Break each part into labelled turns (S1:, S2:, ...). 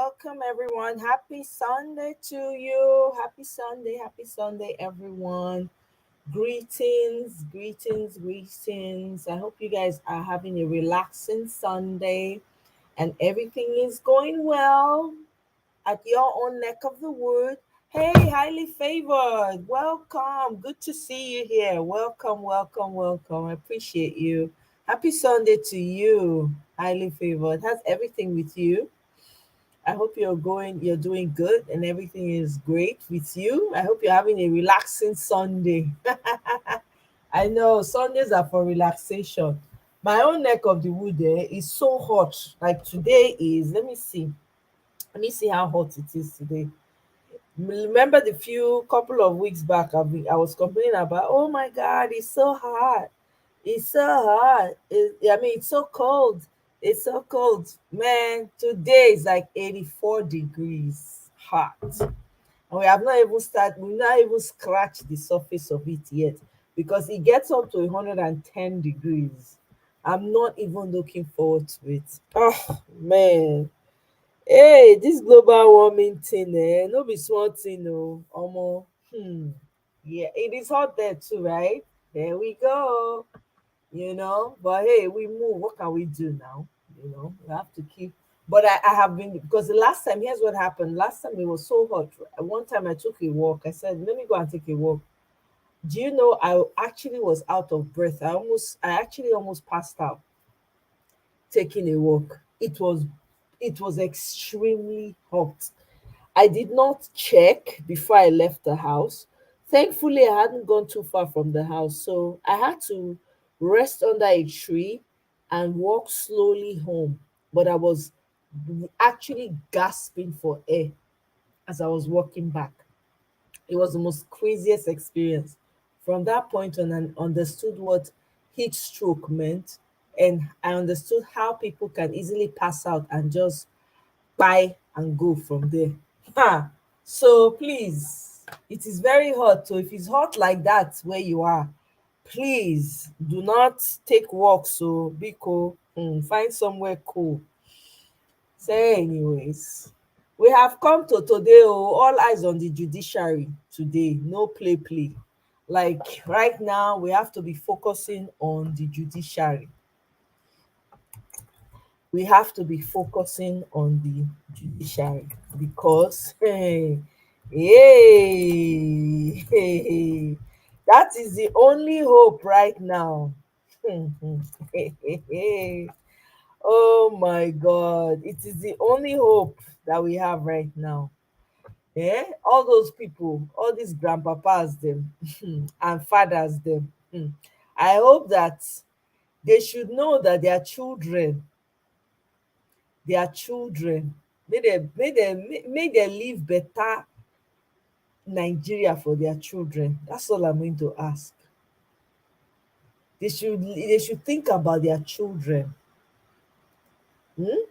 S1: welcome everyone. Happy Sunday to you. Happy Sunday, everyone. Greetings, greetings, greetings. I hope you guys are having a relaxing Sunday and everything is going well at your own neck of the wood. Hey, highly favored, welcome. Good to see you here. Welcome, welcome, welcome. I appreciate you. Happy Sunday to you, highly favored. How's everything with you? I hope you're doing good and everything is great with you. I hope you're having a relaxing Sunday. I know Sundays are for relaxation. My own neck of the wood there is so hot. Like today is, let me see how hot it is today. Remember the few couple of weeks back I was complaining about, oh my God, it's so hot. It's so hot. It's so cold. It's so cold. Man, today is like 84 degrees hot. And we've not even scratched the surface of it yet because it gets up to 110 degrees. I'm not even looking forward to it. Oh, man. Hey, this global warming thing, no be small thing, no. Yeah, it is hot there too, right? There we go. But hey, we move. What can we do now? We have to keep. But I have been, because the last time, here's what happened. Last time it was so hot. One time I took a walk. I said, let me go and take a walk. Do you know I actually was out of breath? I actually almost passed out taking a walk. It was extremely hot. I did not check before I left the house. Thankfully, I hadn't gone too far from the house, so I had to rest under a tree and walk slowly home. But I was actually gasping for air as I was walking back. It was the most craziest experience. From that point on, I understood what heat stroke meant, and I understood how people can easily pass out and just buy and go from there. Ha! So please, it is very hot. So if it's hot like that where you are, please do not take walks. So be cool. Find somewhere cool. So, anyways, we have come to today. Oh, all eyes on the judiciary today. No play, play. Like right now, we have to be focusing on the judiciary. We have to be focusing on the judiciary because hey, that is the only hope right now. Oh my God, it is the only hope that we have right now. All those people, all these grandpapas them and fathers them. I hope that they should know that their children make them live better Nigeria for their children. That's all I'm going to ask. They should think about their children, hmm,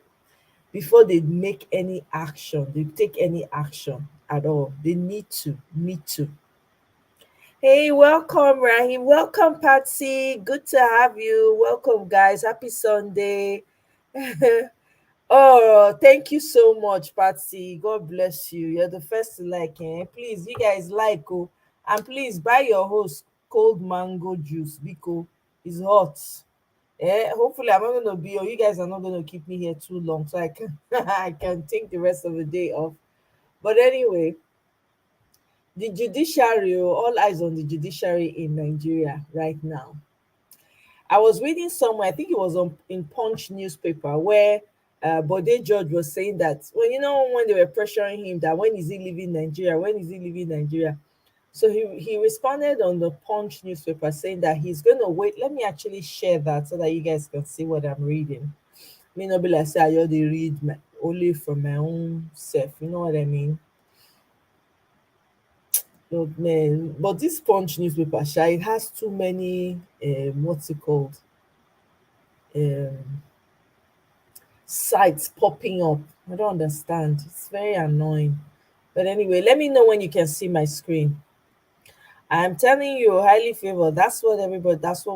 S1: before they make any action. They take any action at all. They need to. Hey, welcome Rahim. Welcome Patsy. Good to have you. Welcome guys. Happy Sunday. Oh, thank you so much, Patsy. God bless you. You're the first to like, Please, you guys like, and please buy your host cold mango juice because it's hot. Hopefully, I'm not gonna be, or you guys are not gonna keep me here too long, so I can I can take the rest of the day off. But anyway, the judiciary, all eyes on the judiciary in Nigeria right now. I was reading somewhere, I think it was in Punch newspaper, where Bode George was saying that, well, when they were pressuring him that when is he leaving Nigeria, when is he leaving Nigeria? So he responded on the Punch newspaper saying that he's going to wait. Let me actually share that so that you guys can see what I'm reading. May not be like, say, I already read only from my own self. You know what I mean? But man, but this Punch newspaper, it has too many, what's it called? Um, Sites popping up. I don't understand. It's very annoying. But anyway, let me know when you can see my screen. I'm telling you, highly favored. That's what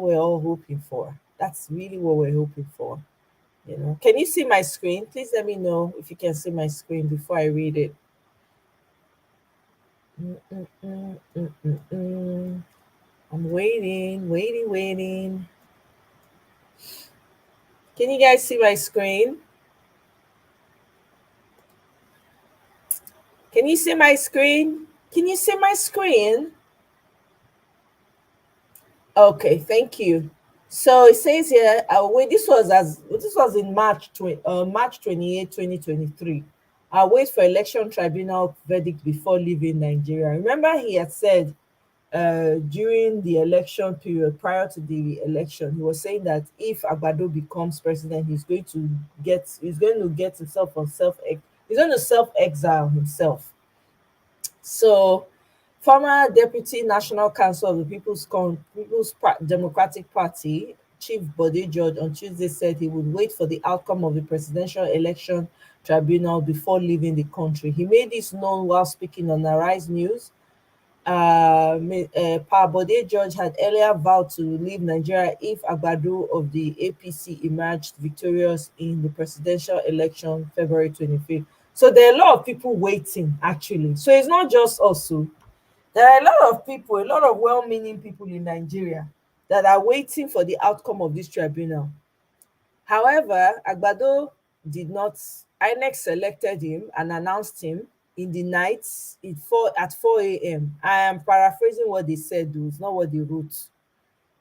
S1: we're all hoping for. That's really what we're hoping for. Can you see my screen? Please let me know if you can see my screen before I read it. Mm, mm, mm, mm, mm, mm. I'm waiting, waiting, waiting. Can you guys see my screen? Can you see my screen? Can you see my screen? Okay, thank you. So it says here, wait, this was in March 28, 2023. I'll wait for election tribunal verdict before leaving Nigeria. Remember, he had said during the election period, prior to the election, he was saying that if Agbado becomes president, he's going to get himself on he's going to self exile himself. So, former Deputy National Council of the Democratic Party, Chief Bode George, on Tuesday said he would wait for the outcome of the Presidential Election Tribunal before leaving the country. He made this known while speaking on Arise News. Pa Bode George had earlier vowed to leave Nigeria if Agbado of the APC emerged victorious in the presidential election February 25th. So there are a lot of people waiting, actually. So it's not just us. So there are a lot of people, a lot of well-meaning people in Nigeria that are waiting for the outcome of this tribunal. However, Agbado did not. INEC selected him and announced him in the night at 4 a.m. I am paraphrasing what they said, though. It's not what they wrote.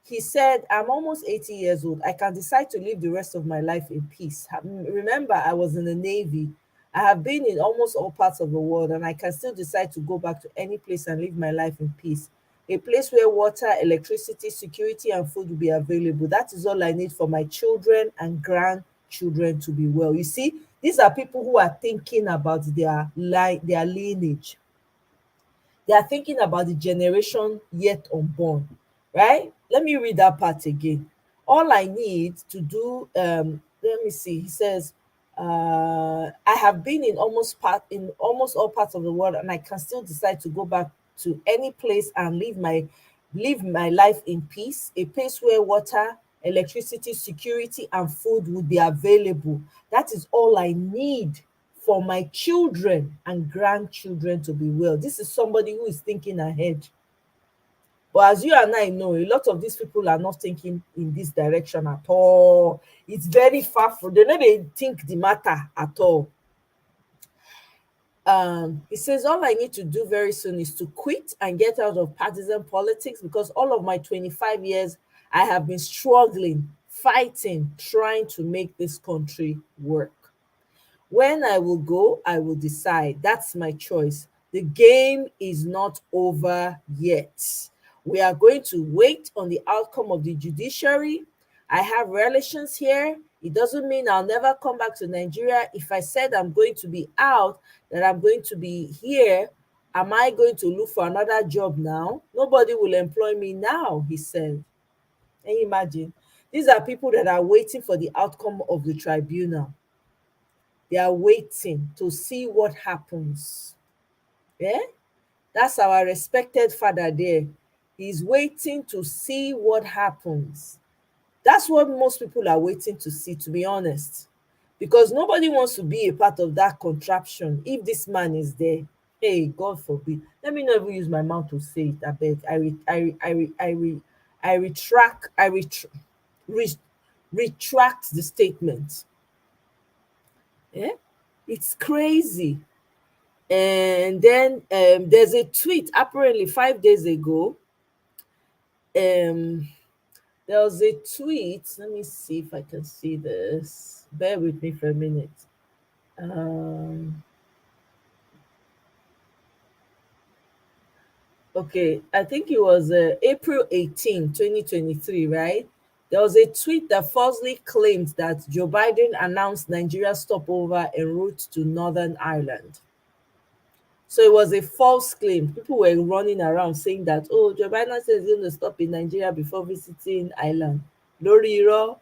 S1: He said, I'm almost 80 years old. I can decide to live the rest of my life in peace. Remember, I was in the Navy. I have been in almost all parts of the world, and I can still decide to go back to any place and live my life in peace. A place where water, electricity, security, and food will be available. That is all I need for my children and grandchildren to be well. You see, these are people who are thinking about their lineage. They are thinking about the generation yet unborn, right? Let me read that part again. All I need to do, let me see. He says, I have been in almost all parts of the world, and I can still decide to go back to any place and live my life in peace, a place where water, electricity, security, and food would be available. That is all I need for my children and grandchildren to be well. This is somebody who is thinking ahead. But as you and I know, a lot of these people are not thinking in this direction at all. It's very far from, they don't even think the matter at all. He says, all I need to do very soon is to quit and get out of partisan politics, because all of my 25 years, I have been struggling, fighting, trying to make this country work. When I will go, I will decide. That's my choice. The game is not over yet. We are going to wait on the outcome of the judiciary. I have relations here. It doesn't mean I'll never come back to Nigeria. If I said I'm going to be out, that I'm going to be here, am I going to look for another job now? Nobody will employ me now, he said. Can you imagine? These are people that are waiting for the outcome of the tribunal. They are waiting to see what happens. Yeah, that's our respected father there. He's waiting to see what happens. That's what most people are waiting to see, to be honest, because nobody wants to be a part of that contraption if this man is there. Hey, God forbid. Let me not even use my mouth to say it. I beg. I retract. Retract the statement. Yeah, it's crazy. And then there's a tweet apparently 5 days ago. Um, there was a tweet. Let me see if I can see this. Bear with me for a minute. Um, okay, I think it was April 18, 2023, right? There was a tweet that falsely claimed that Joe Biden announced Nigeria's stopover en route to Northern Ireland. So it was a false claim. People were running around saying that, oh, Joe Biden says he's going to stop in Nigeria before visiting Ireland. Lori Iro,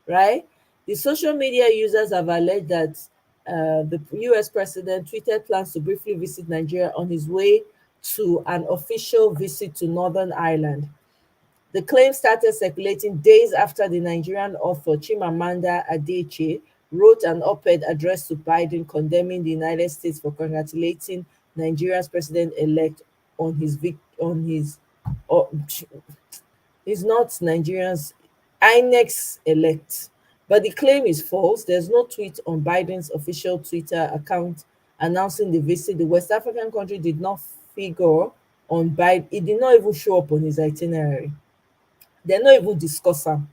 S1: right? The social media users have alleged that the US president tweeted plans to briefly visit Nigeria on his way to an official visit to Northern Ireland. The claim started circulating days after the Nigerian author Chimamanda Adichie wrote an op-ed address to Biden condemning the United States for congratulating Nigeria's president-elect on or he's not Nigeria's INEC's elect. But the claim is false. There's no tweet on Biden's official Twitter account announcing the visit. The West African country did not figure on Biden. It did not even show up on his itinerary. They're not even discuss am.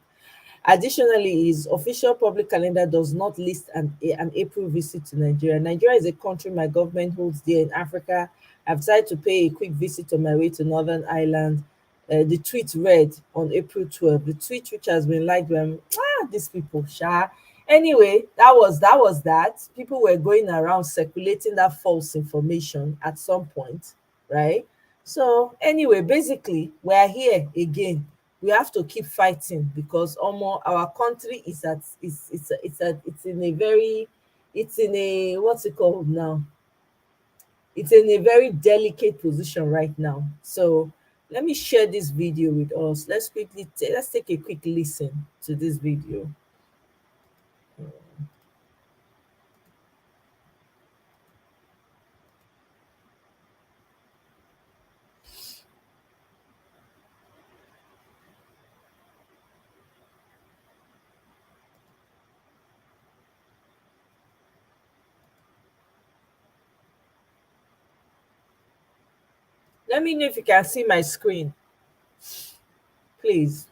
S1: Additionally, his official public calendar does not list an April visit to Nigeria. Nigeria is a country my government holds dear in Africa. I've decided to pay a quick visit on my way to Northern Ireland. The tweet read on April 12th. The tweet, which has been liked by these people, sha. Anyway, that. People were going around circulating that false information at some point, right? So anyway, basically, we are here again. We have to keep fighting because our country is in a what's it called now? It's in a very delicate position right now. So let me share this video with us. Let's take a quick listen to this video. Let me know if you can see my screen, please.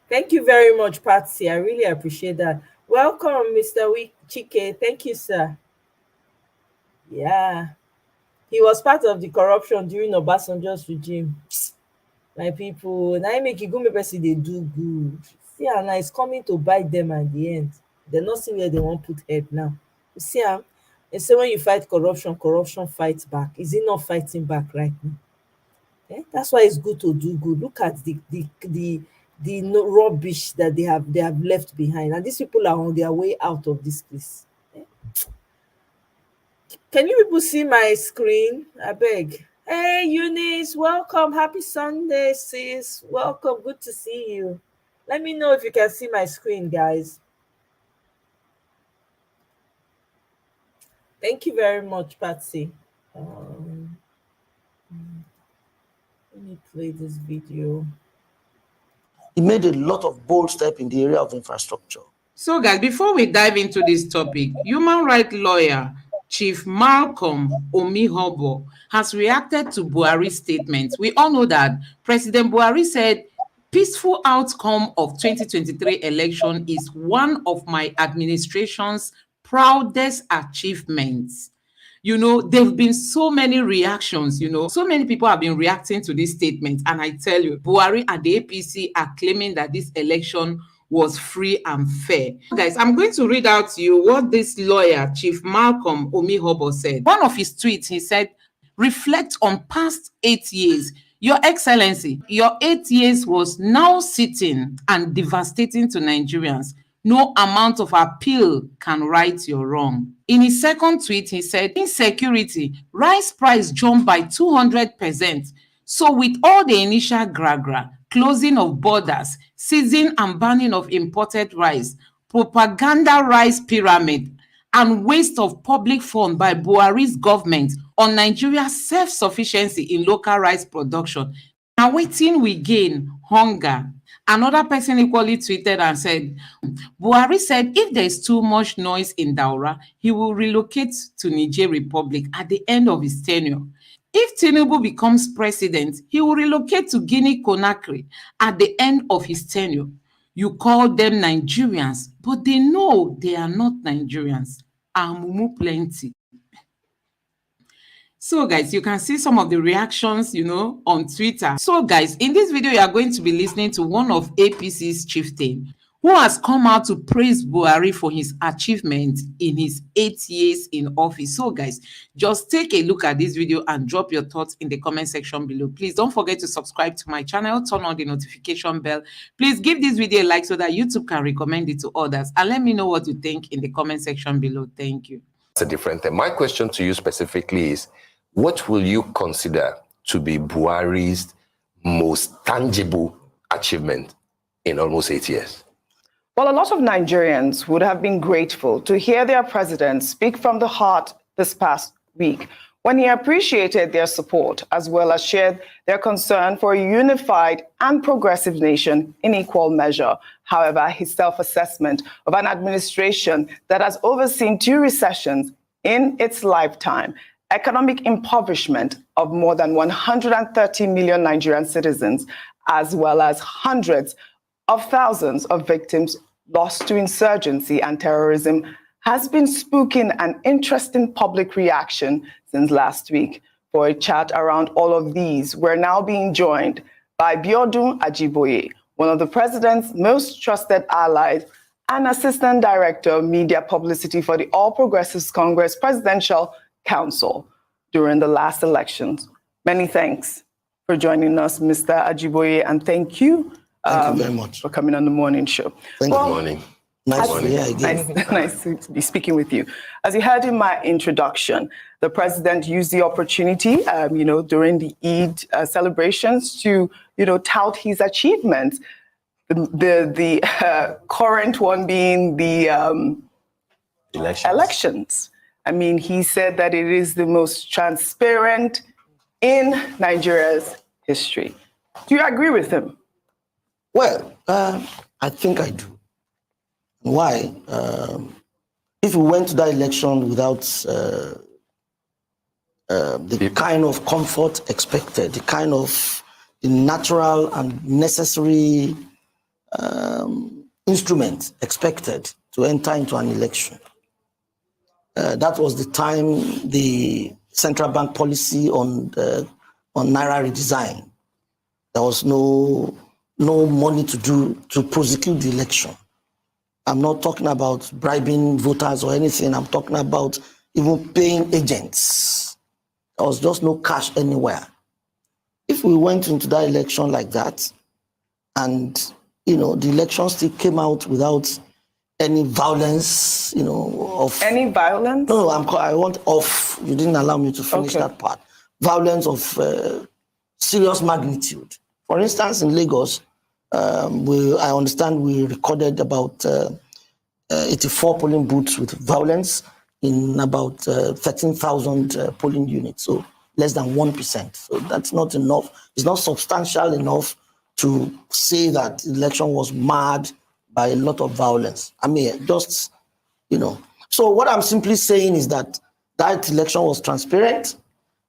S1: Thank you very much, Patsy. I really appreciate that. Welcome, Mr. Chike. Thank you, sir. Yeah. He was part of the corruption during Obasanjo's regime. My people, now make you go make person they do good. See, and now it's coming to bite them at the end. They're not seeing where they want to put head now. You see, they say when you fight corruption, corruption fights back. Is it not fighting back right now? That's why it's good to do good. Look at the rubbish that they have left behind, and these people are on their way out of this place. Can you people see my screen? I beg. Hey, Eunice, welcome. Happy Sunday, sis. Welcome. Good to see you. Let me know if you can see my screen, guys. Thank you very much, Patsy. Let me play this video.
S2: He made a lot of bold steps in the area of infrastructure.
S3: So, guys, before we dive into this topic, human rights lawyer Chief Malcolm Omihobo has reacted to Buhari's statements. We all know that President Buhari said, peaceful outcome of 2023 election is one of my administration's proudest achievements. You know, there have been so many reactions, so many people have been reacting to this statement. And I tell you, Buhari and the APC are claiming that this election was free and fair. Guys, I'm going to read out to you what this lawyer, Chief Malcolm Omihobo, said. One of his tweets, he said, reflect on past 8 years. Your Excellency, your 8 years was now sitting and devastating to Nigerians. No amount of appeal can right your wrong. In his second tweet, he said, insecurity, rice price jumped by 200%. So with all the initial gra-gra, closing of borders, seizing and banning of imported rice, propaganda rice pyramid, and waste of public funds by Buhari's government on Nigeria's self-sufficiency in local rice production. Now, wetin we gain? Hunger. Another person equally tweeted and said, Buhari said if there is too much noise in Daura, he will relocate to Niger Republic at the end of his tenure. If Tinubu becomes president, he will relocate to Guinea-Conakry at the end of his tenure. You call them Nigerians, but they know they are not Nigerians. Amumu plenty. So guys, you can see some of the reactions, on Twitter. So guys, in this video, you are going to be listening to one of APC's chieftain who has come out to praise Buhari for his achievement in his 8 years in office. So guys, just take a look at this video and drop your thoughts in the comment section below. Please don't forget to subscribe to my channel, turn on the notification bell. Please give this video a like so that YouTube can recommend it to others. And let me know what you think in the comment section below. Thank you.
S4: It's a different thing. My question to you specifically is, what will you consider to be Buhari's most tangible achievement in almost 8 years?
S5: Well, a lot of Nigerians would have been grateful to hear their president speak from the heart this past week when he appreciated their support as well as shared their concern for a unified and progressive nation in equal measure. However, his self-assessment of an administration that has overseen 2 recessions in its lifetime, economic impoverishment of more than 130 million Nigerian citizens, as well as hundreds of thousands of victims lost to insurgency and terrorism, has been spooking an interesting public reaction since last week. For a chat around all of these, we're now being joined by Biodun Ajiboye, one of the president's most trusted allies and Assistant Director of Media Publicity for the All Progressives Congress Presidential Council during the last elections. Many thanks for joining us, Mr. Ajiboye, and thank you.
S2: Thank you very much
S5: for coming on the morning show.
S2: Thank
S4: Good morning.
S2: Nice to hear again.
S5: Nice to be speaking with you. As you heard in my introduction, the president used the opportunity, during the Eid celebrations to, tout his achievements. The current one being the elections. I mean, he said that it is the most transparent in Nigeria's history. Do you agree with him?
S2: Well, I think I do. Why? If we went to that election without the kind of comfort expected, the kind of the natural and necessary instrument expected to enter into an election, that was the time the central bank policy on Naira redesign. There was no money to prosecute the election. I'm not talking about bribing voters or anything. I'm talking about even paying agents. There was just no cash anywhere. If we went into that election like that, and the election still came out without any violence, of
S5: any violence.
S2: No, I want off. You didn't allow me to finish that part. Violence of serious magnitude. For instance, in Lagos, I understand we recorded about 84 polling booths with violence in about 13,000 polling units, so less than 1%. So that's not enough. It's not substantial enough to say that the election was marred by a lot of violence. I mean, just, So what I'm simply saying is that that election was transparent.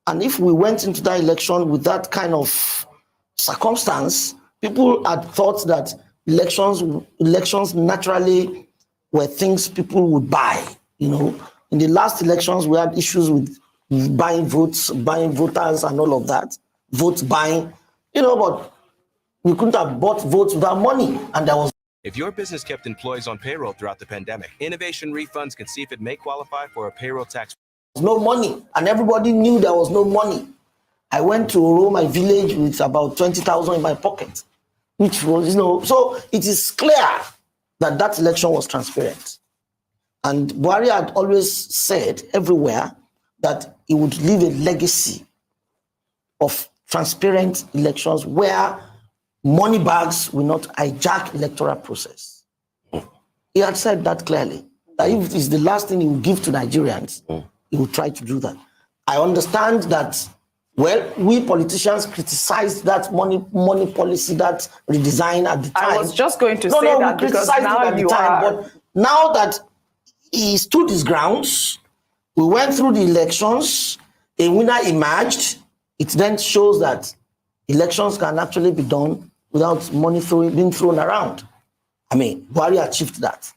S2: And if we went into that election with that kind of circumstance, people had thought that elections naturally were things people would buy. In the last elections, we had issues with buying votes, buying voters and all of that, votes buying, but we couldn't have bought votes without money. And there was.
S6: If your business kept employees on payroll throughout the pandemic, Innovation Refunds can see if it may qualify for a payroll tax.
S2: No money, and everybody knew there was no money. I went to Oro, my village, with about 20,000 in my pocket, which was, so it is clear that that election was transparent. And Buhari had always said everywhere that he would leave a legacy of transparent elections where money bags will not hijack electoral process. He had said that clearly, that if it's the last thing he will give to Nigerians, he will try to do that. I understand that, we politicians criticized that money policy, that redesign at the time.
S5: I was just going to say that
S2: we
S5: because
S2: criticized
S5: now
S2: it at the time, but now that he stood his grounds, we went through the elections, a winner emerged, it then shows that elections can actually be done without money being thrown around. I mean, Buhari achieved that.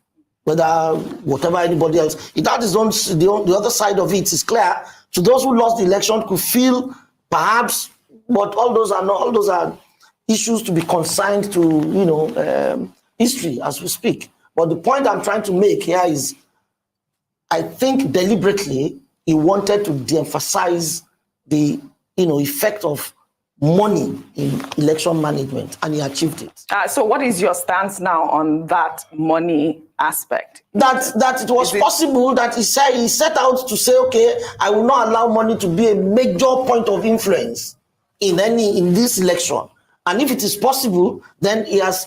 S2: Whatever anybody else, it had its own, the other side of it is clear. So those who lost the election could feel perhaps, but all those are issues to be consigned to, history as we speak. But the point I'm trying to make here is, I think deliberately he wanted to de-emphasize the, effect of money in election management, and he achieved it.
S5: So what is your stance now on that money aspect?
S2: That it was possible that he set out to say, okay, I will not allow money to be a major point of influence in this election. And if it is possible, then he has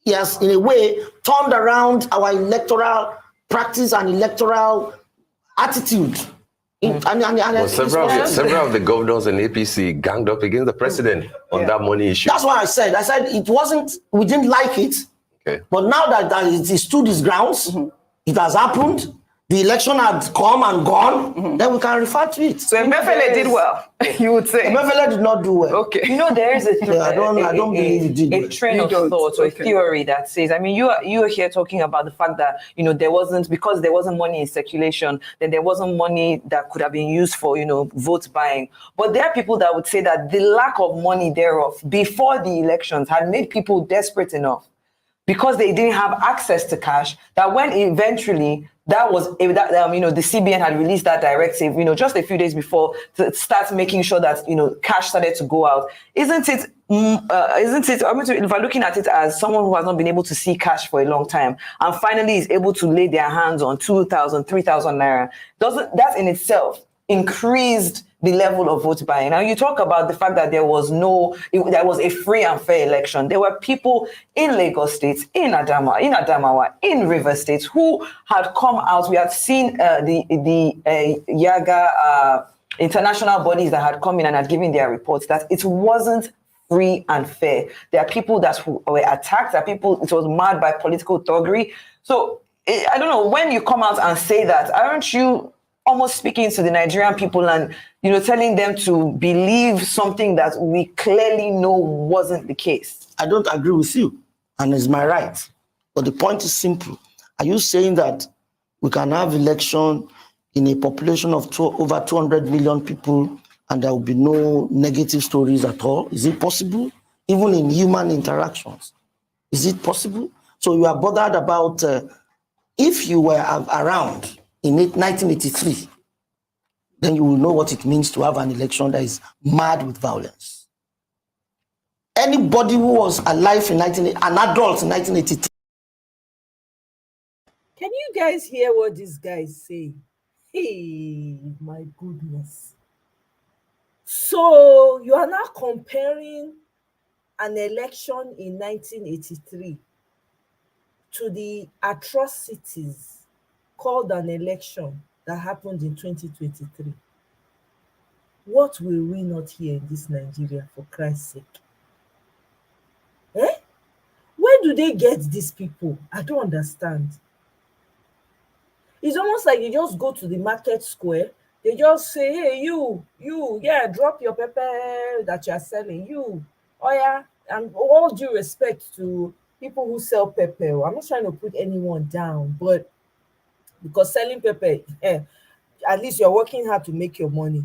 S2: he has, in a way, turned around our electoral practice and electoral attitude.
S4: Well, several of the governors in APC ganged up against the president on that money issue.
S2: That's why I said it wasn't, we didn't like it.
S4: Okay.
S2: But now that it stood its grounds, it has happened, the election had come and gone, then we can refer to it.
S5: So Emefiele did well, you would say.
S2: Emefiele did not do well.
S5: Okay.
S7: You know, there is
S2: I don't believe he did well.
S7: train of thought or theory that says, I mean, you are here talking about the fact that, you know, there wasn't money in circulation, then there wasn't money that could have been used for, you know, vote buying. But there are people that would say that the lack of money thereof before the elections had made people desperate enough because they didn't have access to cash, that when eventually the CBN had released that directive, you know, just a few days before, to start making sure that, you know, cash started to go out. Isn't it, if I'm looking at it as someone who has not been able to see cash for a long time and finally is able to lay their hands on 2,000, 3,000 naira, doesn't that in itself increased the level of vote buying? Now you talk about the fact that there was a free and fair election. There were people in Lagos State, in Adamawa, in River State who had come out. We had seen the Yaga international bodies that had come in and had given their reports that it wasn't free and fair. There are people that were attacked. There are people, it was marred by political thuggery. So I don't know, when you come out and say that, aren't you almost speaking to the Nigerian people and, you know, telling them to believe something that we clearly know wasn't the case?
S2: I don't agree with you, and it's my right. But the point is simple. Are you saying that we can have election in a population of over 200 million people and there will be no negative stories at all? Is it possible? Even in human interactions, is it possible? So you are bothered about if you were around in 1983, then you will know what it means to have an election that is mad with violence. Anybody who was alive an adult in 1983.
S1: Can you guys hear what these guys say? Hey, my goodness. So you are now comparing an election in 1983 to the atrocities called an election that happened in 2023. What will we not hear in this Nigeria, for Christ's sake? Where do they get these people? I don't understand. It's almost like you just go to the market square, they just say, hey, you, drop your pepper that you're selling, and all due respect to people who sell pepper. I'm not trying to put anyone down, but because selling pepper, at least you're working hard to make your money.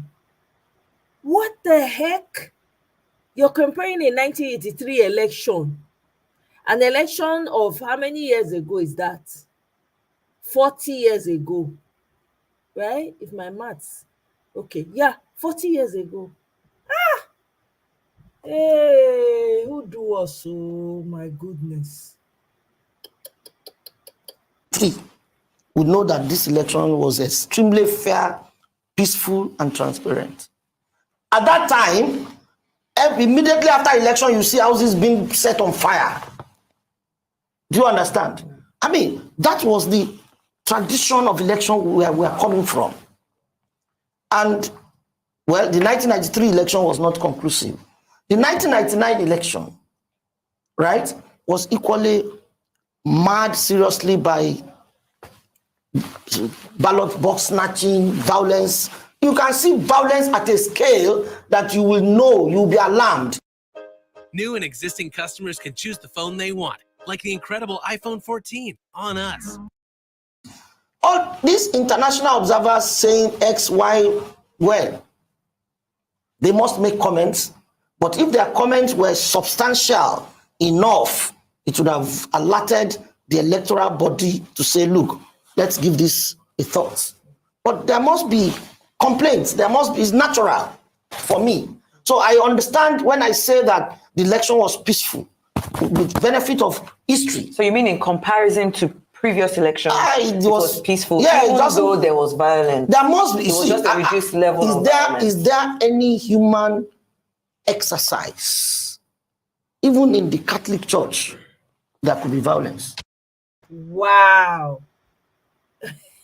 S1: What the heck? You're comparing a 1983 election, an election of how many years ago is that? 40 years ago, right? If my maths, 40 years ago. Hey, who do us? Oh my goodness.
S2: We know that this election was extremely fair, peaceful, and transparent. At that time, immediately after election, you see houses being set on fire. Do you understand? I mean, that was the tradition of election where we are coming from. And, well, the 1993 election was not conclusive. The 1999 election, right, was equally marred seriously by ballot box snatching, violence. You can see violence at a scale that you will know, you'll be alarmed.
S8: New and existing customers can choose the phone they want, like the incredible iPhone 14 on us.
S2: All these international observers saying X, Y, well, they must make comments, but if their comments were substantial enough, it would have alerted the electoral body to say, look, let's give this a thought. But there must be complaints. It's natural for me. So I understand when I say that the election was peaceful, with benefit of history.
S7: So you mean in comparison to previous elections, it was peaceful,
S2: yeah,
S7: even though there was violence?
S2: There must be.
S7: It was just a reduced level of violence.
S2: Is there any human exercise, even in the Catholic Church, there could be violence.
S1: Wow.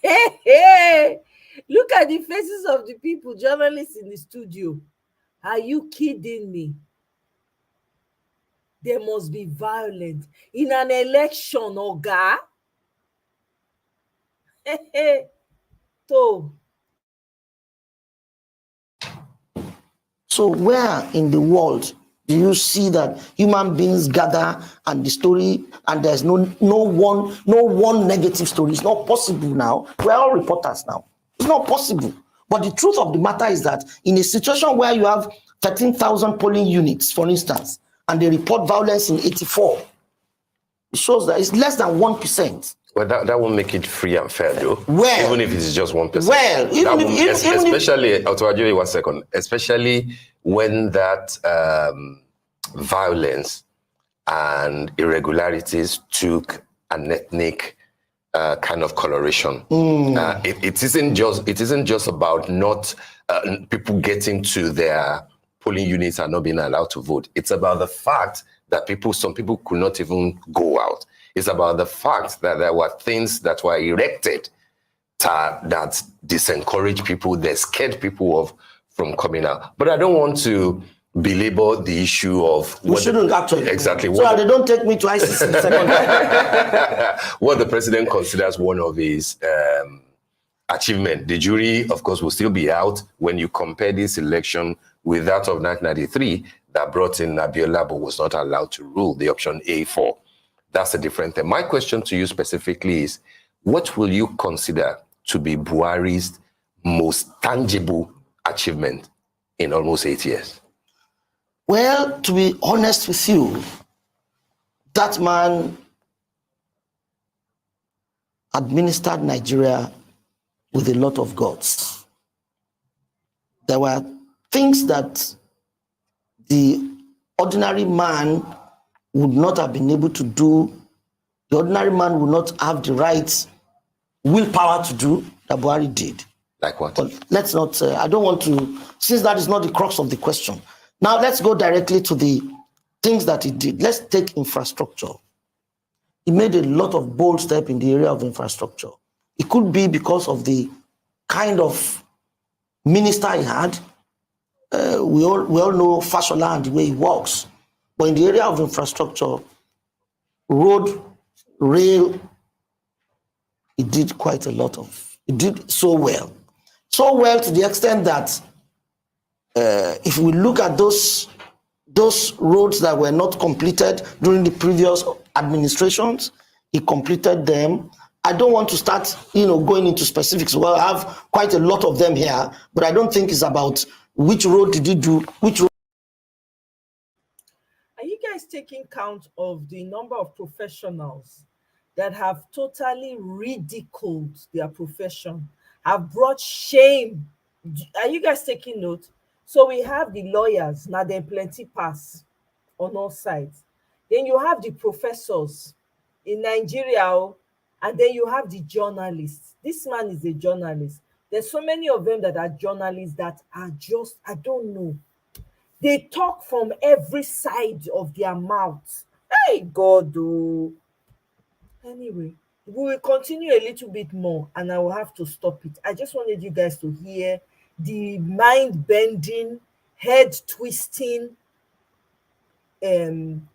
S1: Hey, hey. Look at the faces of the people, journalists in the studio. Are you kidding me? There must be violence in an election, Oga. Hey, hey.
S2: So where in the world do you see that human beings gather and the story and there's no one negative story? It's not possible now. We're all reporters now. It's not possible. But the truth of the matter is that in a situation where you have 13,000 polling units, for instance, and they report violence in 84, it shows that it's less than 1%.
S4: Well, that won't make it free and fair, though.
S2: Well,
S4: even if it's just 1%.
S2: Well,
S4: especially when that violence and irregularities took an ethnic kind of coloration. It isn't just about not people getting to their polling units and not being allowed to vote. It's about the fact that some people could not even go out. It's about the fact that there were things that were erected that disencourage people, they scared people from coming out. But I don't want to belabor the issue of
S2: we shouldn't actually.
S4: Exactly.
S2: So they don't take me to ICC second.
S4: What the president considers one of his achievement. The jury, of course, will still be out when you compare this election with that of 1993 that brought in Abiola but was not allowed to rule, the option A4. That's a different thing. My question to you specifically is, what will you consider to be Buhari's most tangible achievement in almost 8 years?
S2: Well, to be honest with you, that man administered Nigeria with a lot of guts. There were things that the ordinary man would not have been able to do. The ordinary man would not have the right willpower to do that Buhari did.
S4: Like what?
S2: But let's not, I don't want to, since that is not the crux of the question. Now let's go directly to the things that he did. Let's take infrastructure. He made a lot of bold steps in the area of infrastructure. It could be because of the kind of minister he had. We all know Fashola and the way he works. But in the area of infrastructure, road, rail, he did quite a lot of. He did so well. So well to the extent that if we look at those roads that were not completed during the previous administrations, he completed them. I don't want to start, going into specifics. Well, I have quite a lot of them here, but I don't think it's about which road did he do, which road.
S1: Are you guys taking count of the number of professionals that have totally ridiculed their profession, have brought shame? Are you guys taking note? So we have the lawyers, now they're plenty pass on all sides. Then you have the professors in Nigeria, and then you have the journalists. This man is a journalist. There's so many of them that are journalists that are just, I don't know. They talk from every side of their mouth. Hey, God, oh. Anyway, we will continue a little bit more and I will have to stop it. I just wanted you guys to hear the mind-bending, head-twisting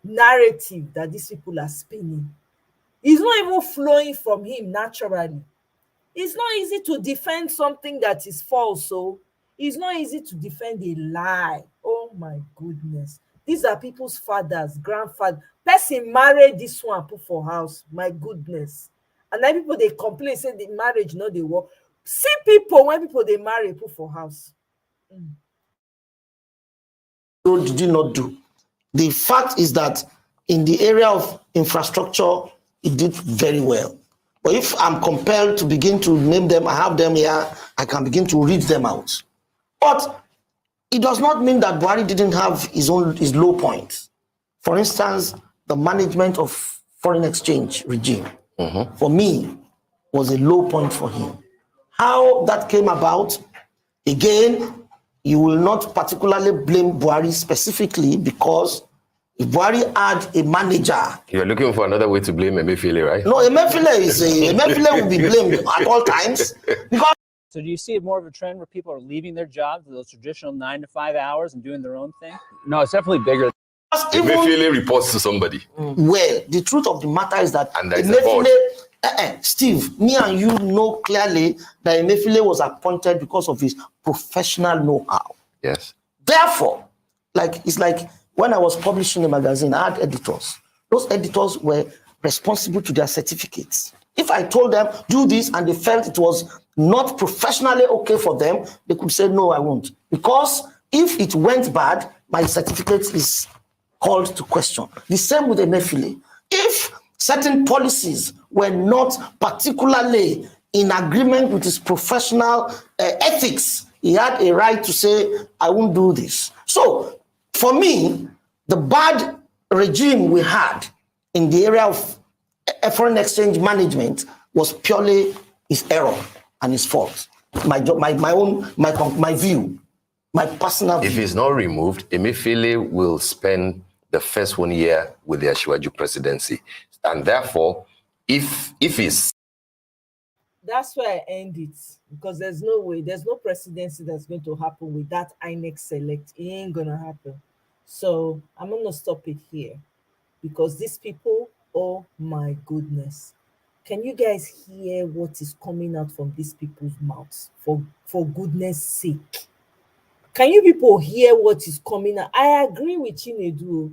S1: narrative that these people are spinning. It's not even flowing from him naturally. It's not easy to defend something that is false. So it's not easy to defend a lie. Oh my goodness. These are people's fathers, grandfathers. Person married this one, put for house. My goodness. And then people, they complain, say the marriage, no, they work. See people, when people, they marry, put for house.
S2: What did you not do? The fact is that in the area of infrastructure, it did very well. But if I'm compelled to begin to name them, I have them here, I can begin to read them out. But it does not mean that Buhari didn't have his low points. For instance, the management of foreign exchange regime, for me, was a low point for him. How that came about, again, you will not particularly blame Buhari specifically because If Buhari had a manager,
S4: You're looking for another way to blame Emefiele, right?
S2: no, Emefiele will be blamed at all times because.
S9: So do you see more of a trend where people are leaving their jobs, those traditional 9 to 5 hours, and doing their own thing? No, it's definitely bigger.
S4: Emefiele reports to somebody.
S2: Well, the truth of the matter is that
S4: And there's a board.
S2: Steve, me and you know clearly that Emefiele was appointed because of his professional know-how.
S4: Yes.
S2: Therefore, it's like when I was publishing a magazine, I had editors. Those editors were responsible to their certificates. If I told them, do this, and they felt it was not professionally okay for them, they could say, no, I won't. Because if it went bad, my certificate is called to question. The same with Emefiele. If certain policies were not particularly in agreement with his professional ethics, he had a right to say, I won't do this. So, for me, the bad regime we had in the area of foreign exchange management was purely his error and his fault. My view, my personal view.
S4: If he's not removed, Emefiele will spend the first 1 year with the Asiwaju presidency. And therefore, if he's...
S1: That's where I end it, because there's no way, there's no presidency that's going to happen with that INEC select. It ain't gonna happen. So I'm gonna stop it here, because these people, oh my goodness, can you guys hear what is coming out from these people's mouths? For goodness sake, can you people hear what is coming out? I agree with Chinedu.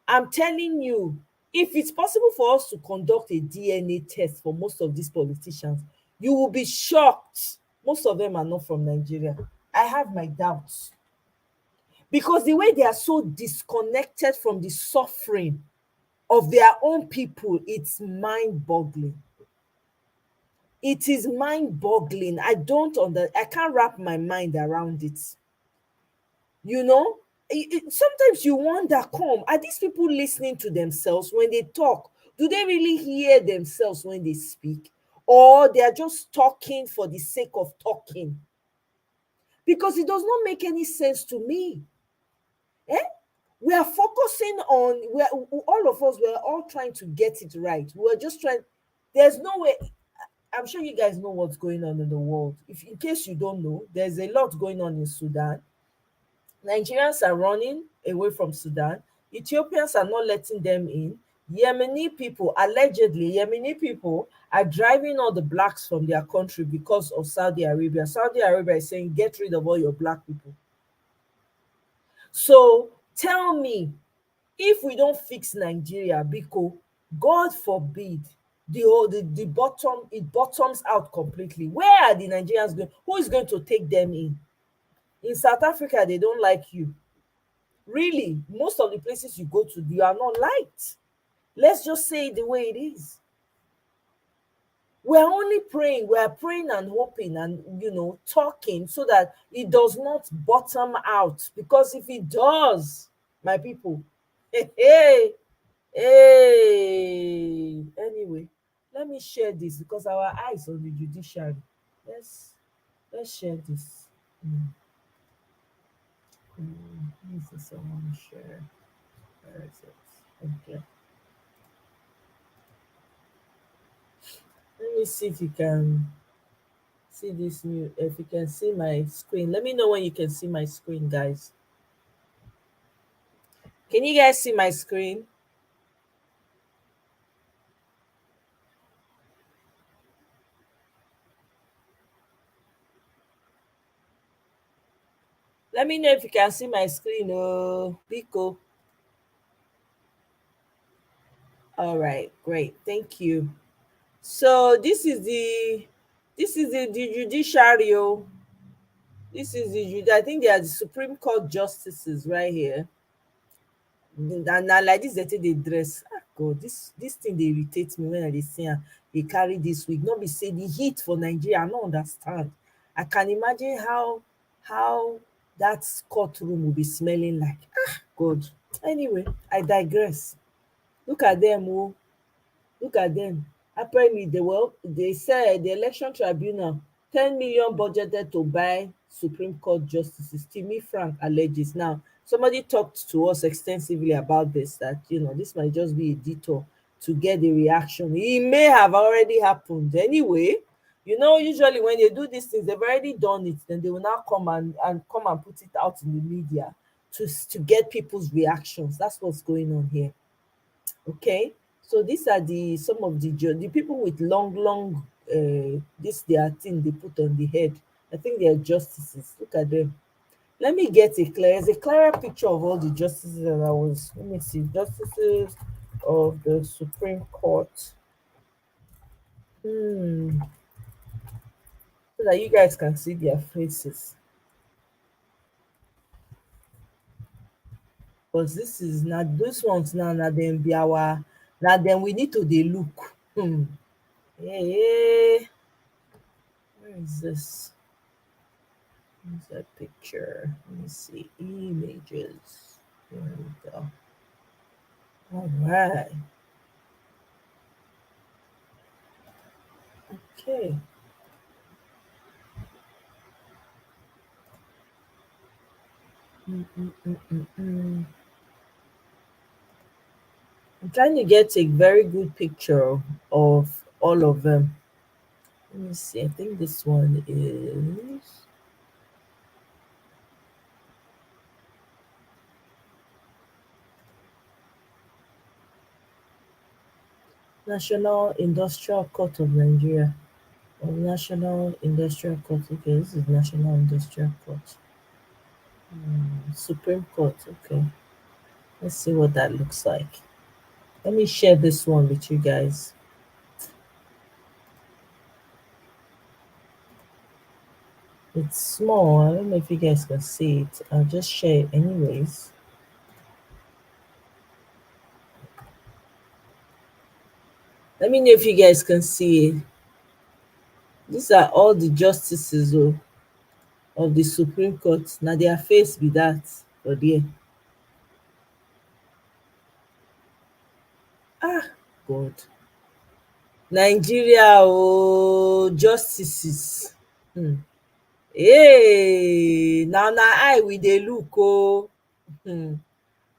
S1: I'm telling you, if it's possible for us to conduct a DNA test for most of these politicians, you will be shocked. Most of them are not from Nigeria. I have my doubts. Because the way they are so disconnected from the suffering of their own people, it's mind-boggling. It is mind-boggling. I can't wrap my mind around it. You know, sometimes you wonder, are these people listening to themselves when they talk? Do they really hear themselves when they speak? Or they are just talking for the sake of talking? Because it does not make any sense to me. We are focusing on, all of us, we're all trying to get it right. We're just trying, there's no way. I'm sure you guys know what's going on in the world. In case you don't know, there's a lot going on in Sudan. Nigerians are running away from Sudan. Ethiopians are not letting them in. Yemeni people, allegedly, Yemeni people are driving all the blacks from their country because of Saudi Arabia. Saudi Arabia is saying, get rid of all your black people. So tell me, if we don't fix Nigeria, because God forbid, the bottom, it bottoms out completely. Where are the Nigerians going? Who is going to take them in? In South Africa, they don't like you. Really, most of the places you go to, you are not liked. Let's just say it the way it is. We're only praying. We're praying and hoping and, talking so that it does not bottom out. Because if it does, my people, hey. Anyway, let me share this because our eyes on the judiciary. Let's share this. This is someone share. Where is it? Okay. Let me see if you can see this new. If you can see my screen, let me know when you can see my screen, guys. Can you guys see my screen? Let me know if you can see my screen. Oh, Biko. All right, great. Thank you. So this is the judiciary. This is I think they are the Supreme Court justices right here. And now like this, they dress. God, this thing they irritate me when I see they carry this wig. Not be say the heat for Nigeria. I don't understand. I can imagine how that courtroom will be smelling like. God. Anyway, I digress. Look at them, oh. Look at them. Apparently, they said the election tribunal 10 million budgeted to buy Supreme Court justices. Timmy Frank alleges. Now, somebody talked to us extensively about this, that this might just be a detour to get the reaction. It may have already happened anyway. Usually when they do these things, they've already done it, then they will now come and come and put it out in the media to get people's reactions. That's what's going on here. Okay, so these are the some of the people with long this their thing they put on the head. I think they are justices. Look at them. Let me get there's a clearer picture of all the justices that I was. Let me see. Justices of the Supreme Court. So that you guys can see their faces. Because this is not those ones now, not them be our now then we need to they look. Yeah. Where is this? Where's that picture? Let me see. Images. There we go. All right. Okay. I'm trying to get a very good picture of all of them. Let me see. I think this one is National Industrial Court of Nigeria. Or National Industrial Court. Okay, this is National Industrial Court. Supreme Court. Okay. Let's see what that looks like. Let me share this one with you guys. It's small. I don't know if you guys can see it. I'll just share it anyways. Let me know if you guys can see it. These are all the justices of the Supreme Court. Now their face be that for there. Ah, God. Nigeria, justices. Hey, now eye we dey look,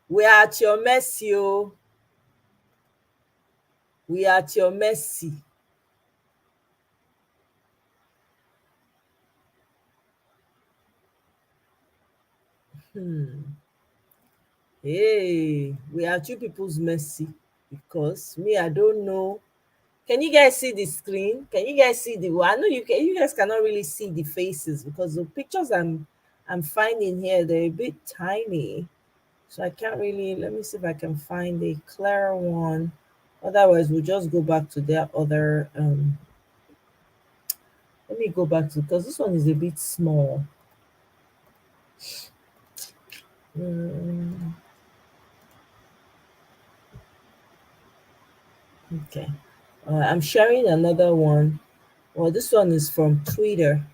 S1: we are at your mercy, we are at your mercy. Hey, we are at you people's mercy, because me, I don't know. Can you guys see the screen? Can you guys see the well, I know you guys cannot really see the faces because the pictures I'm finding here, they're a bit tiny. So I can't really, let me see if I can find a clearer one. Otherwise, we'll just go back to their other let me go back to, because this one is a bit small. Okay. I'm sharing another one. Well, this one is from Twitter.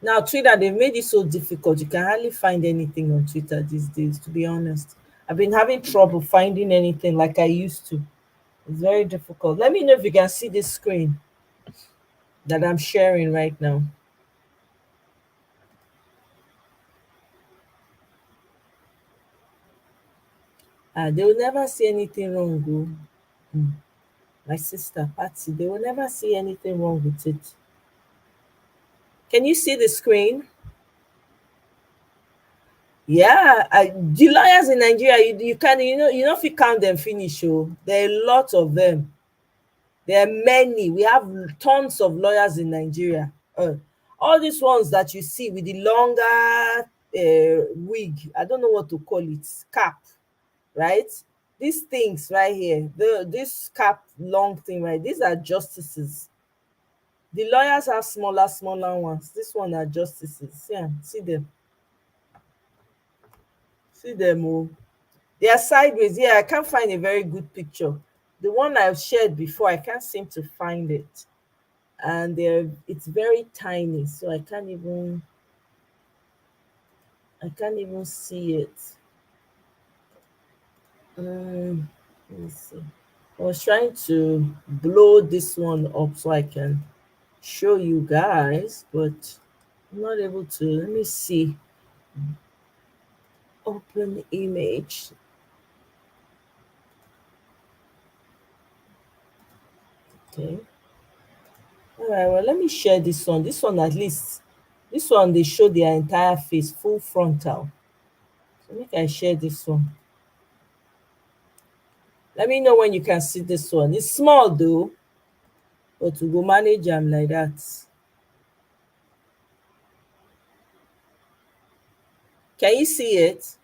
S1: Now, Twitter, they've made it so difficult. You can hardly find anything on Twitter these days, to be honest. I've been having trouble finding anything like I used to. It's very difficult. Let me know if you can see this screen that I'm sharing right now. They will never see anything wrong. My sister, Patsy, they will never see anything wrong with it. Can you see the screen? Yeah, the lawyers in Nigeria, you can you know if you count them finish. There are a lot of them. There are many. We have tons of lawyers in Nigeria. All these ones that you see with the longer wig, I don't know what to call it, cap, right? These things right here, this cap long thing, right? These are justices. The lawyers have smaller ones. This one are justices. Yeah, see them. See them, they are sideways. Yeah, I can't find a very good picture. The one I've shared before, I can't seem to find it. And it's very tiny, so I can't even see it. Let me see. I was trying to blow this one up so I can show you guys, but I'm not able to. Let me see. Open image. Okay. All right, well, let me share this one. This one, at least, this one, they show their entire face, full frontal. So make I share this one. Let me know when you can see this one. It's small though, but we go manage them like that. Can you see it?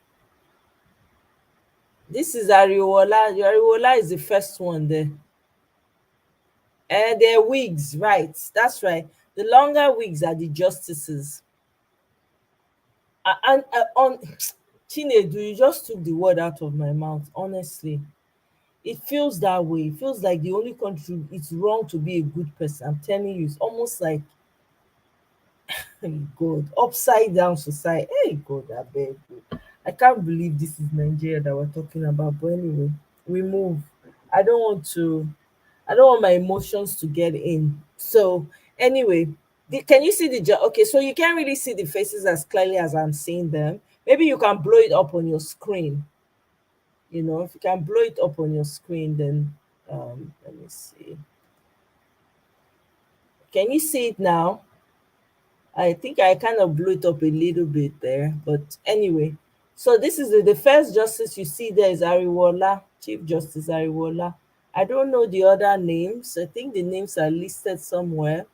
S1: This is Ariwola. Ariwola is the first one there. And they're wigs, right? That's right. The longer wigs are the justices. And on Chinedu, you just took the word out of my mouth, honestly. It feels that way. It feels like the only country it's wrong to be a good person. I'm telling you, it's almost like God, upside down society. Hey God, I beg you. I can't believe this is Nigeria that we're talking about. But anyway, we move. I don't want to I don't want my emotions to get in. So anyway, can you see okay, so you can't really see the faces as clearly as I'm seeing them. Maybe you can blow it up on your screen. If you can blow it up on your screen, then let me see. Can you see it now? I think I kind of blew it up a little bit there, but anyway. So this is the first justice you see there is Ariwola, Chief Justice Ariwola. I don't know the other names. I think the names are listed somewhere.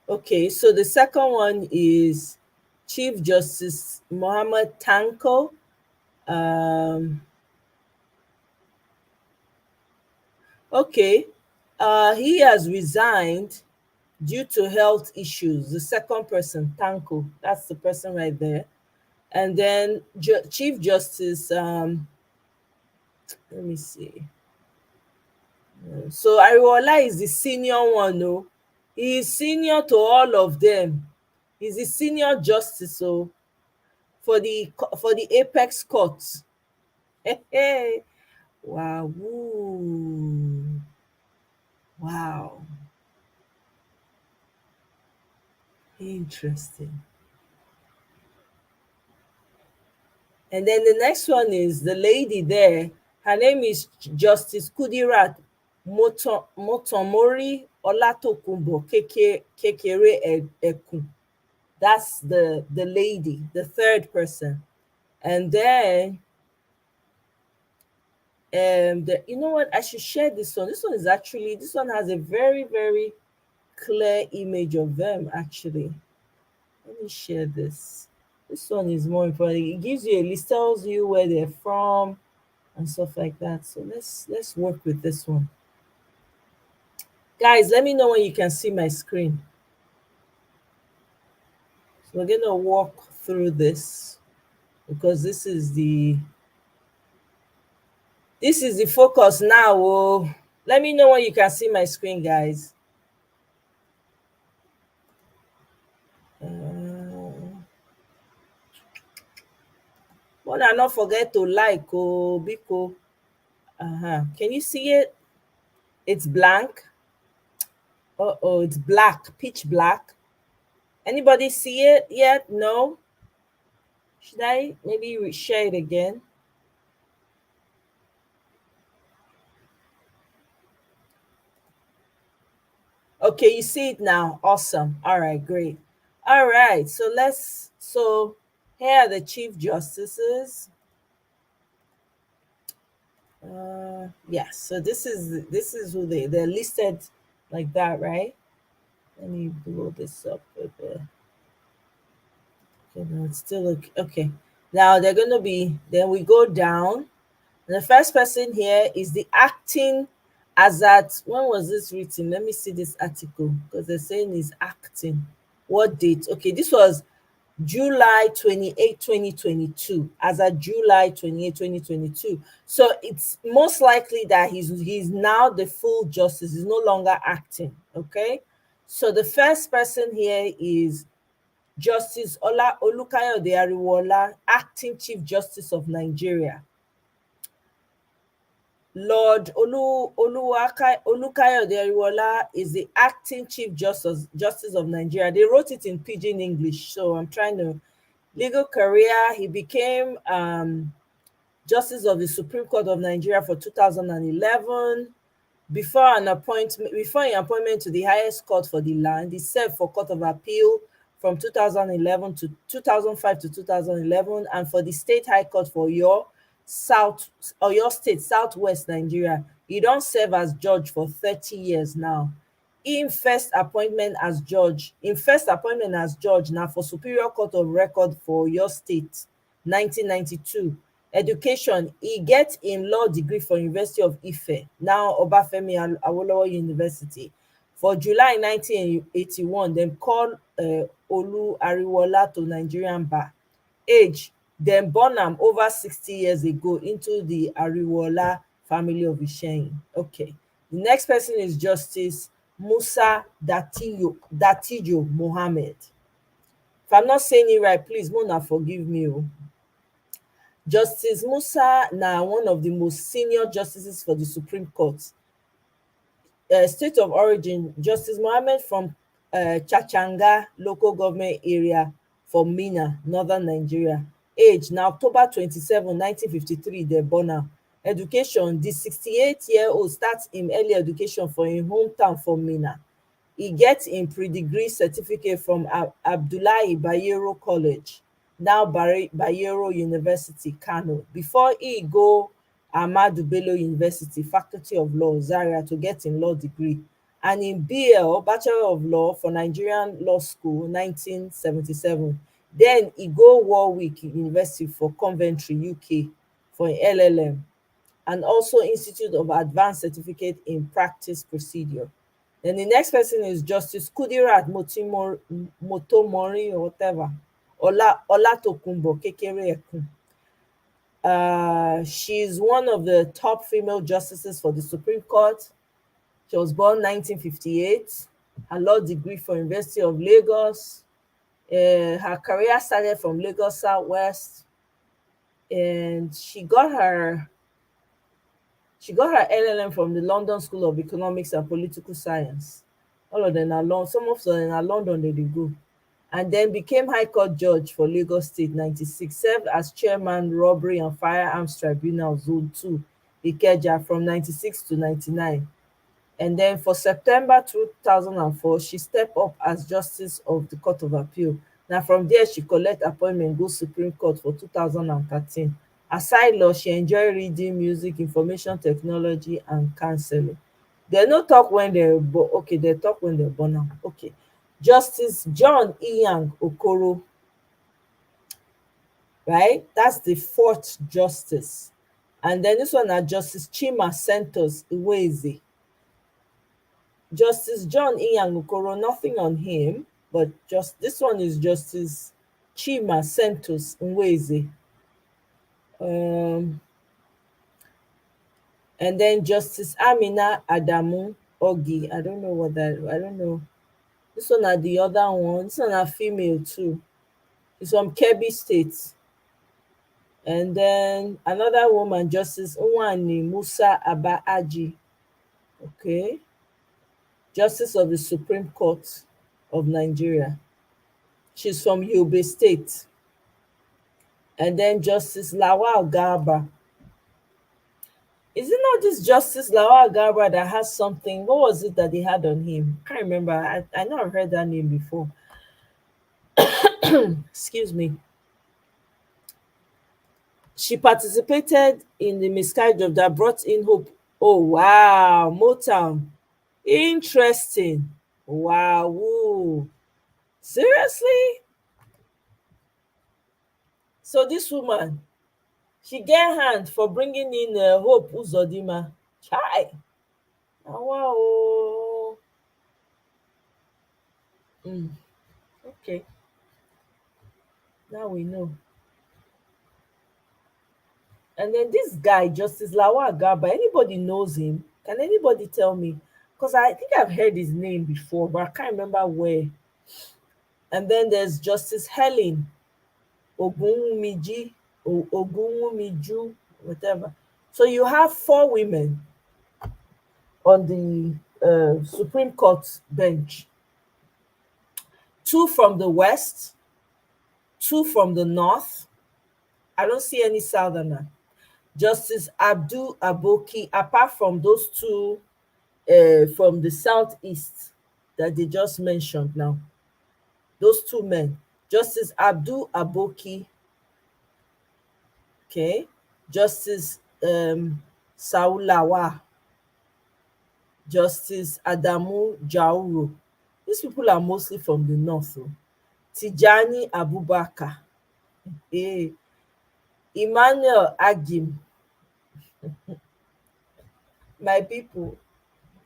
S1: Okay, so the second one is Chief Justice Mohammed Tanko. Okay, he has resigned due to health issues. The second person, Tanko, that's the person right there. And then Chief Justice, let me see. So Ariwola is the senior one, no? He is senior to all of them. He's the senior justice, so for the apex court. Hey, wow, woo. Wow, interesting. And then the next one is the lady there. Her name is Justice Kudirat Motomori Olatokunbo Kekere Ekun. That's the lady, the third person. And then you know what? I should share this one. This one has a very, very clear image of them actually. Let me share this. This one is more important. It gives you a list, tells you where they're from and stuff like that. So let's work with this one. Guys, let me know when you can see my screen. So we're gonna walk through this because this is the focus now. Oh, let me know when you can see my screen, guys. Wanna not forget to like, oh, Biko. Can you see it? It's blank. Oh, it's black, pitch black. Anybody see it yet? No? Should I maybe share it again? Okay, you see it now. Awesome. All right, great. All right, so here are the chief justices. Yes, so this is who they're listed like that, right? Let me blow this up a bit. Okay, no, it's still okay. Now they're gonna be, then we go down. And the first person here is the acting as at, when was this written? Let me see this article because they're saying he's acting. What date? Okay, this was July 28, 2022, as at July 28, 2022. So it's most likely that he's now the full justice. He's no longer acting, okay? So the first person here is Justice Ola Olukayode Ariwola, acting Chief Justice of Nigeria. Lord Olukayode Ariwola is the acting Chief Justice of Nigeria. They wrote it in Pidgin English, so I'm trying to Legal career, he became Justice of the Supreme Court of Nigeria for 2011. Before an appointment to the highest court for the land, he served for Court of Appeal from 2011 to 2005 to 2011, and for the State High Court for your State, Southwest Nigeria. He don serve as judge for 30 years now. Im first appointment as judge na for Superior Court of Record for your State, 1992. Education, e get im law degree for University of Ife, now Obafemi Awolowo University. For July 1981, dem call Olu Ariwola to Nigerian bar. Age, dem born am over 60 years ago into the Ariwola family of Isheyin. Okay. The next person is Justice Musa Datijo Mohammed. If I'm not saying it right, please, Mona, forgive me. Justice Musa na one of the most senior justices for the Supreme Court. State of origin, Justice Mohammed from Chachanga local government area for Minna, northern Nigeria. Age na October 27, 1953, dem born am. Education, di 68-year-old start im early education for im hometown for Minna. E get im pre-degree certificate from Abdullahi Bayero College, now Bayero University, Kano, before e go Ahmadu Bello University, Faculty of Law, Zaria, to get im law degree, and im BL, Bachelor of Law, for Nigerian Law School, 1977. Then e go Warwick University for Coventry, UK, for im LLM, and also Institute of Advanced Certificate in Practice Procedure. Then the next person is Justice Kudirat Motomori or whatever, Olatokunbo Kekere Ekun. She's one of the top female justices for the Supreme Court. She was born 1958. Her law degree from University of Lagos. Her career started from Lagos Southwest, and she got her LLM from the London School of Economics and Political Science. All of them are London. Some of them are London, they go. And then became High Court Judge for Lagos State, 96. Served as Chairman, Robbery and Firearms Tribunal, Zone 2, Ikeja, from 96 to 99. And then for September 2004, she stepped up as Justice of the Court of Appeal. Now from there, she collect appointment go Supreme Court for 2013. Aside law, she enjoy reading, music, information technology, and counseling. They no talk when they talk when they're born now. Okay. Justice John Iyang Okoro, right? That's the fourth justice. And then this one are Justice Chima Santos Iweze. Justice John Iyang Okoro, nothing on him, but just this one is Justice Chima Santos Iweze. And then Justice Amina Adamu Ogi. I don't know. This one are the other one. This one are female too. It's from Kebbi State. And then another woman, Justice Nwani Musa Abba Aji. Okay. Justice of the Supreme Court of Nigeria. She's from Yobe State. And then Justice Lawal Garba. Is it not this Justice Lawal Garba that has something? What was it that they had on him? I can't remember. I know I've heard that name before. Excuse me. She participated in the miscarriage that brought in hope. Oh, wow. Motown. Interesting. Wow. Woo. Seriously? So this woman, she get hand for bringing in Hope Uzodima. Chai. Oh, wow. Okay. Now we know. And then this guy, Justice Lawal Garba, anybody knows him? Can anybody tell me? Because I think I've heard his name before, but I can't remember where. And then there's Justice Helen Ogunwumiju, whatever. So you have 4 women on the Supreme Court bench. 2 from the West, 2 from the north. I don't see any southerner. Justice Abdul Aboki, apart from those 2 from the southeast that they just mentioned now, those 2 men, Justice Abdul Aboki, okay, Justice Saulawa, Justice Adamu Jauro. These people are mostly from the north. Oh. Tijani Abubakar, Emmanuel Agim, my people.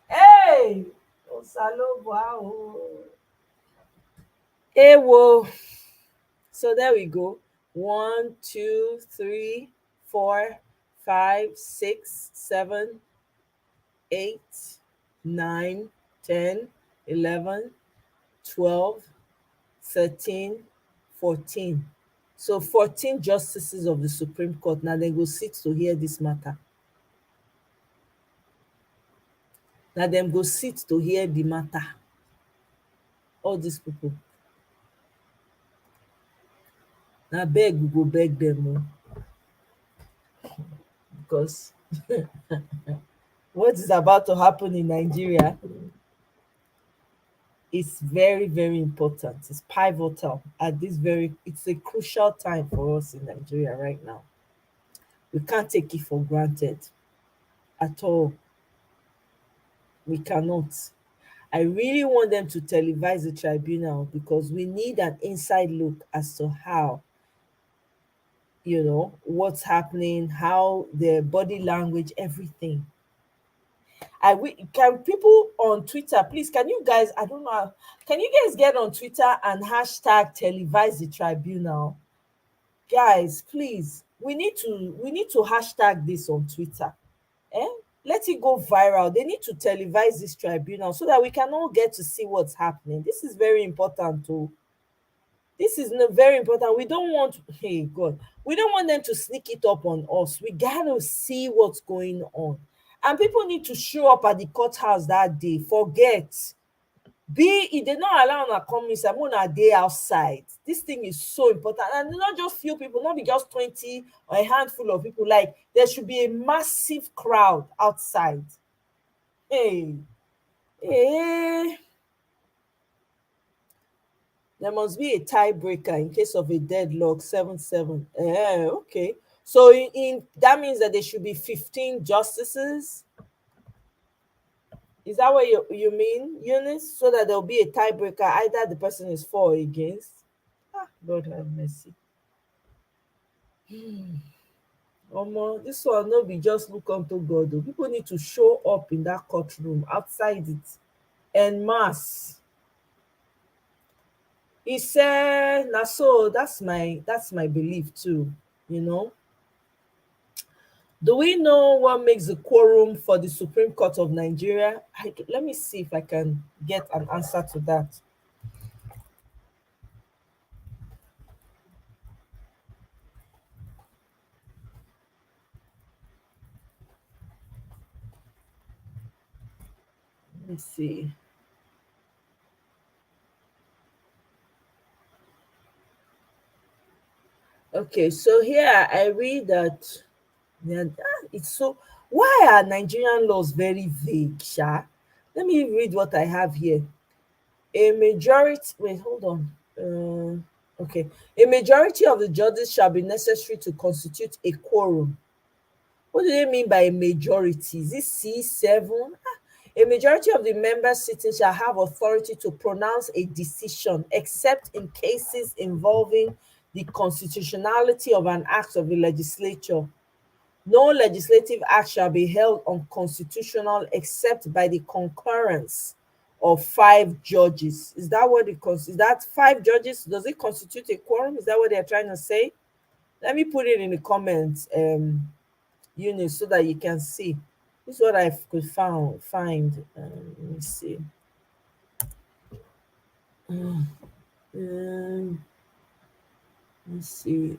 S1: Hey, Osalobo, Ewo. So there we go. 1, 2, 3, 4, 5, 6, 7, 8, 9, 10, 11, 12, 13, 14. So 14 justices of the Supreme Court. Now they go sit to hear this matter. Now them go sit to hear the matter. All these people. Now beg, we go beg them. Because what is about to happen in Nigeria is very, very important. It's pivotal at this it's a crucial time for us in Nigeria right now. We can't take it for granted at all. We cannot. I really want them to televise the tribunal because we need an inside look as to how, what's happening, how their body language, everything. Can people on Twitter, please, can you guys, I don't know, can you guys get on Twitter and hashtag televise the tribunal? Guys, please, we need to hashtag this on Twitter. Let it go viral. They need to televise this tribunal so that we can all get to see what's happening. This is very important too. This is very important. We don't want, hey God, we don't want them to sneak it up on us. We gotta see what's going on. And people need to show up at the courthouse that day. Forget. If they not allow una come inside, a day outside. This thing is so important. And not just few people, not be just 20 or a handful of people. Like, there should be a massive crowd outside. Hey. There must be a tiebreaker in case of a deadlock, 7-7. Okay. So in that means that there should be 15 justices. Is that what you mean, Eunice? So that there'll be a tiebreaker, either the person is for or against. God have mercy. This one no be just look unto God. Though. People need to show up in that courtroom, outside it, en masse. He said, "Now, so that's my belief too. Do we know what makes the quorum for the Supreme Court of Nigeria? Let me see if I can get an answer to that. Let me see. Okay, so here I read that it's so. Why are Nigerian laws very vague, Sha? Let me read what I have here. A majority. Wait, hold on. Okay, a majority of the judges shall be necessary to constitute a quorum. What do they mean by a majority? Is it C7? A majority of the members sitting shall have authority to pronounce a decision, except in cases involving the constitutionality of an act of the legislature. No legislative act shall be held unconstitutional except by the concurrence of 5 judges. Is that what is that 5 judges? Does it constitute a quorum? Is that what they're trying to say? Let me put it in the comments, Eunice, so that you can see. This is what I could find. Let me see. Let's see.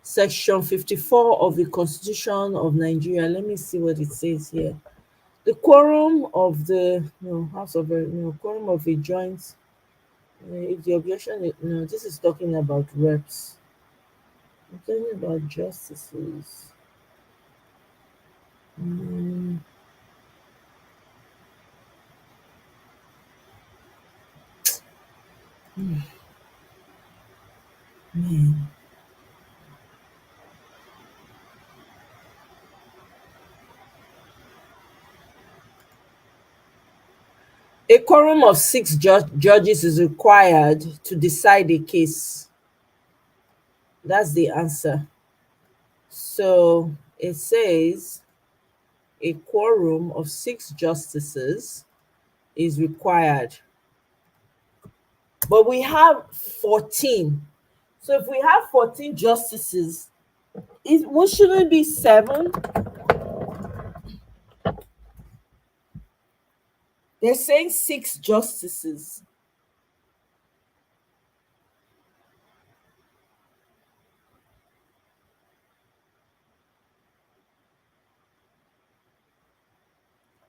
S1: Section 54 of the Constitution of Nigeria. Let me see what it says here. The quorum of the quorum of a joint If the objection is, no, this is talking about reps. I'm talking about justices. Mm, man. A quorum of 6 judges is required to decide a case. That's the answer. So it says a quorum of 6 justices is required. But we have 14. So if we have 14 justices, what shouldn't it be 7? They're saying 6 justices.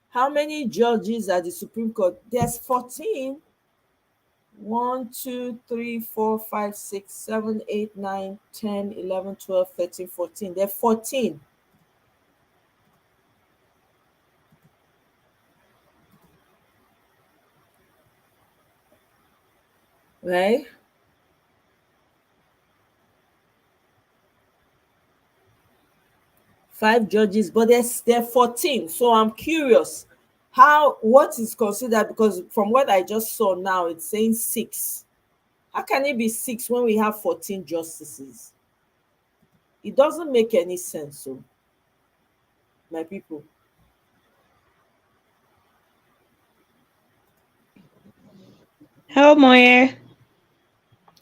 S1: How many judges at the Supreme Court? There's 14. 1, 2, 3, 4, 5, 6, 7, 8, 9, 10, 11, 12, 13, 14. They're 14. Right? Five judges, but they're 14. So I'm curious what is considered, because from what I just saw now, it's saying 6. How can it be 6 when we have 14 justices? It doesn't make any sense. So, my people.
S10: Hello, Moye.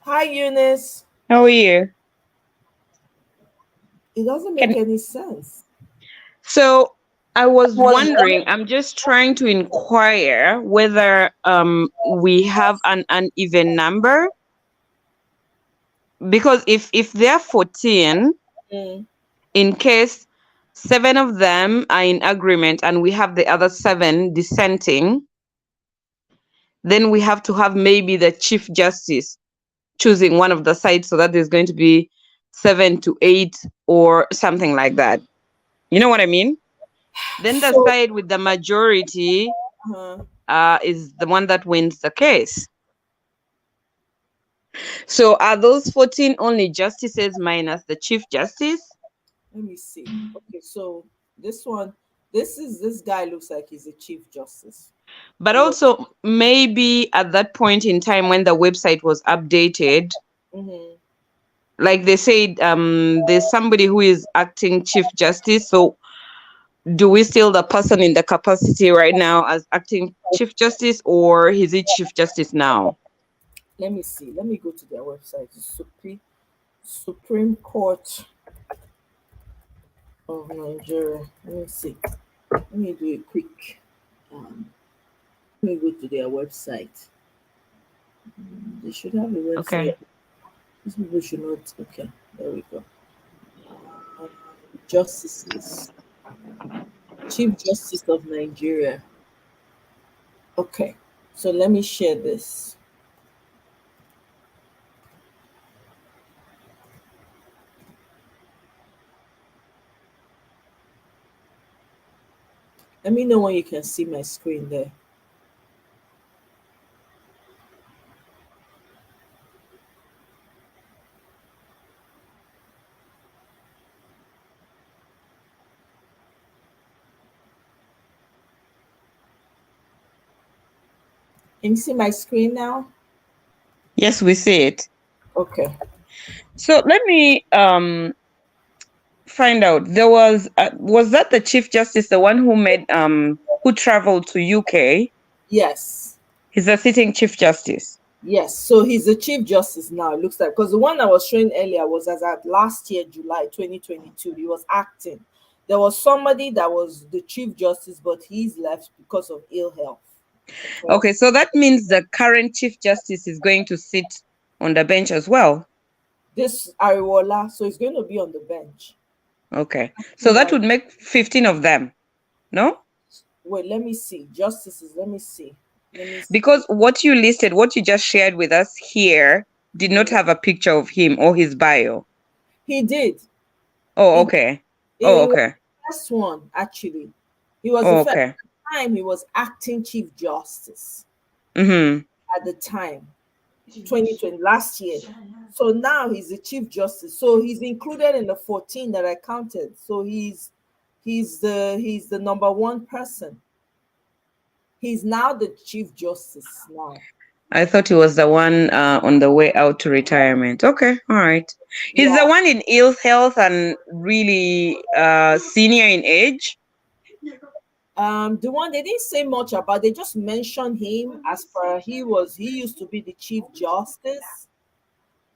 S1: Hi, Eunice.
S10: How are you?
S1: It doesn't make any sense.
S10: So I was wondering, I'm just trying to inquire whether we have an uneven number, because if there are 14, in case 7 of them are in agreement and we have the other 7 dissenting, then we have to have maybe the Chief Justice choosing one of the sides, so that there's going to be 7 to 8 or something like that. You know what I mean? Then the side with the majority is the one that wins the case. So are those 14 only justices minus the Chief Justice?
S1: Let me see. Okay, so this guy looks like he's a Chief Justice.
S10: But also maybe at that point in time when the website was updated, like they said, there's somebody who is acting Chief Justice. So do we still the person in the capacity right now as acting Chief Justice, or is he Chief Justice now?
S1: Let me see. Let me go to their website. Supreme Court of Nigeria. Let me see. Let me do a quick. Let me go to their website. They should have a website.
S10: Okay.
S1: These people should not. Okay, there we go. Justices. Chief Justice of Nigeria. Okay, so let me share this. Let me know when you can see my screen there. Can you see my screen now?
S10: Yes, we see it.
S1: Okay.
S10: So let me find out. There was that the Chief Justice, the one who made who traveled to UK?
S1: Yes.
S10: He's a sitting Chief Justice.
S1: Yes, so he's the Chief Justice now, it looks like, because the one I was showing earlier was as at last year, July 2022. He was acting. There was somebody that was the Chief Justice, but he's left because of ill health.
S10: Okay, so that means the current Chief Justice is going to sit on the bench as well.
S1: This Ariwola, so he's going to be on the bench.
S10: Okay, so that would make 15 of them, no?
S1: Wait, let me see. Justices, let me see. Let me see.
S10: Because what you listed, what you just shared with us here, did not have a picture of him or his bio.
S1: He did.
S10: Oh, okay. Oh,
S1: He was
S10: okay.
S1: the first one, actually. He was
S10: Oh,
S1: the first.
S10: okay.
S1: At the time, he was acting Chief Justice
S10: Mm-hmm.
S1: at the time, 2020, last year. So now he's the Chief Justice. So he's included in the 14 that I counted. So he's the number one person. He's now the Chief Justice now.
S10: I thought he was the one on the way out to retirement. Okay, all right. He's
S1: Yeah.
S10: the one in ill health and really senior in age.
S1: The one they didn't say much about, they just mentioned him as per he used to be the Chief Justice.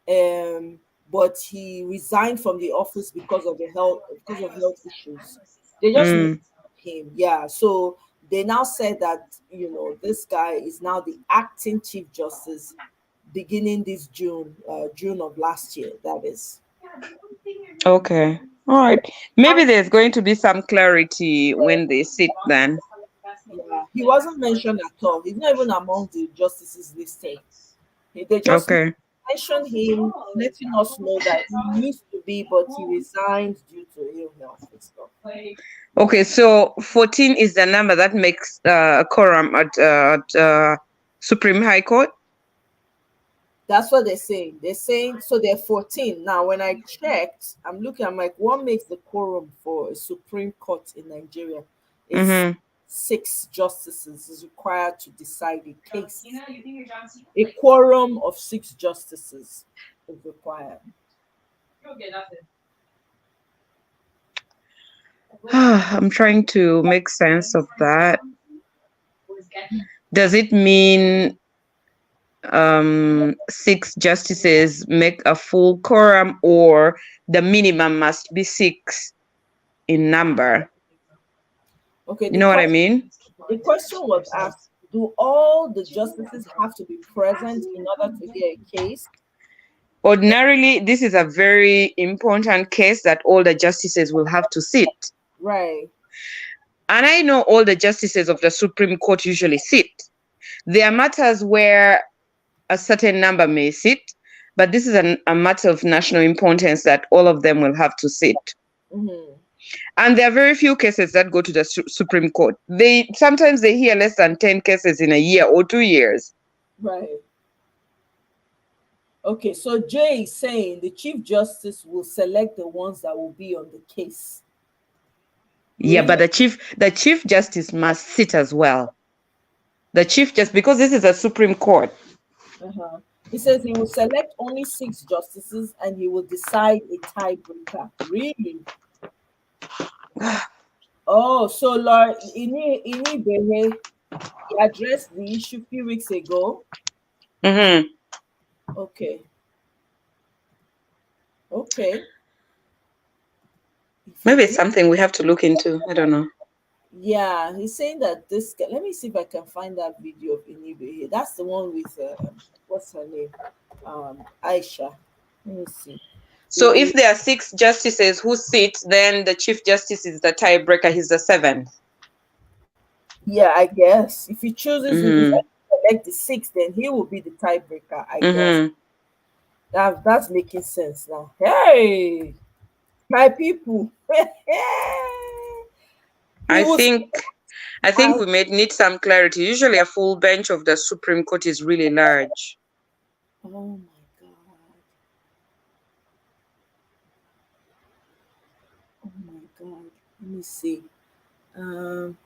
S1: But he resigned from the office because of health issues. They just mentioned him. Yeah. So they now said that this guy is now the acting Chief Justice beginning this June of last year, that is.
S10: Okay. All right. Maybe there's going to be some clarity when they sit then.
S1: Yeah, he wasn't mentioned at all. He's not even among the justices listed. They just
S10: Okay.
S1: mentioned him, letting us know that he used to be, but he resigned due to ill health and stuff.
S10: Okay, so 14 is the number that makes a quorum at Supreme High Court.
S1: That's what they're saying. They're saying so they're 14. Now, when I checked, I'm looking, I'm like, what makes the quorum for a Supreme Court in Nigeria? It's 6 justices is required to decide a case. A quorum of 6 justices is required.
S10: I'm trying to make sense of that. Does it mean 6 justices make a full quorum, or the minimum must be 6 in number?
S1: Okay,
S10: You know what I mean?
S1: the question was asked, do all the justices have to be present in order to hear a case?
S10: Ordinarily, this is a very important case that all the justices will have to sit.
S1: Right.
S10: And I know all the justices of the Supreme Court usually sit. There are matters where a certain number may sit, but this is a matter of national importance that all of them will have to sit. And there are very few cases that go to the Supreme Court. Sometimes they hear less than 10 cases in a year or 2 years.
S1: Right. Okay, so Jay is saying the Chief Justice will select the ones that will be on the case.
S10: Yeah, but the Chief Justice must sit as well. The Chief Justice, because this is a Supreme Court.
S1: He says he will select only 6 justices and he will decide a tiebreaker. Really? Oh, so Lord Ini Behe, he addressed the issue a few weeks ago. Okay. Okay.
S10: Maybe it's something we have to look into. I don't know.
S1: Yeah, he's saying that this guy, let me see if I can find that video of Inibe here. That's the one with what's her name? Aisha. Let me see.
S10: So if there are 6 justices who sit, then the Chief Justice is the tiebreaker. He's the 7th.
S1: Yeah, I guess. If he chooses if I select the 6th, then he will be the tiebreaker, I guess. That's making sense now. Hey, my people.
S10: I think we may need some clarity. Usually a full bench of the Supreme Court is really large.
S1: Oh my God. Oh my God. Let me see. I'm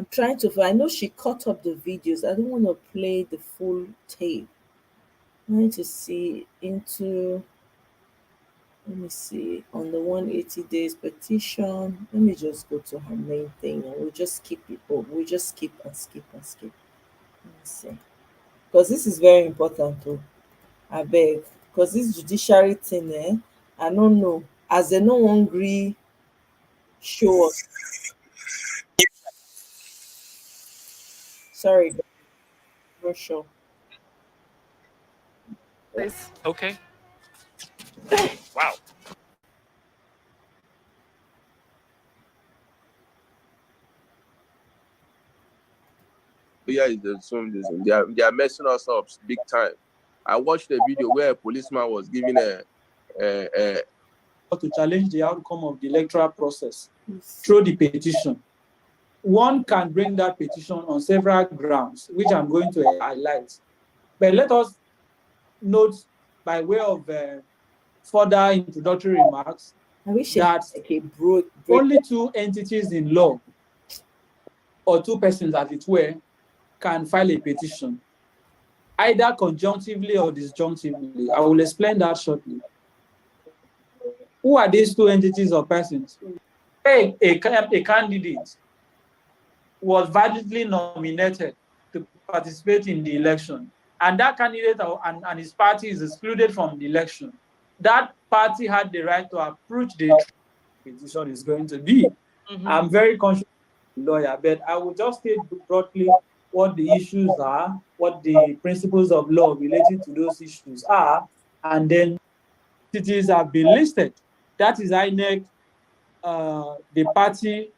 S1: trying to find. I know she cut up the videos. I don't want to play the full tape. I'm trying to see into. Let me see on the 180 days petition. Let me just go to her main thing and we'll just skip it. Oh, we'll just skip and skip and skip. Let me see. Because this is very important too. I beg. Because this judiciary thing, I don't know. As they no one agree show us. Sorry, not sure.
S6: Please. Okay. Wow.
S11: here is the same reason. They are messing us up big time. I watched a video where a policeman was giving a
S12: to challenge the outcome of the electoral process through the petition. One can bring that petition on several grounds, which I'm going to highlight. But let us note, by way of further introductory remarks, that only two entities in law, or two persons as it were, can file a petition, either conjunctively or disjunctively. I will explain that shortly. Who are these two entities or persons? A candidate was validly nominated to participate in the election, and that candidate and his party is excluded from the election. That party had the right to approach the petition is going to be. I'm very conscious of the lawyer, but I will just state broadly what the issues are, what the principles of law related to those issues are, and then entities have been listed. That is INEC, the party,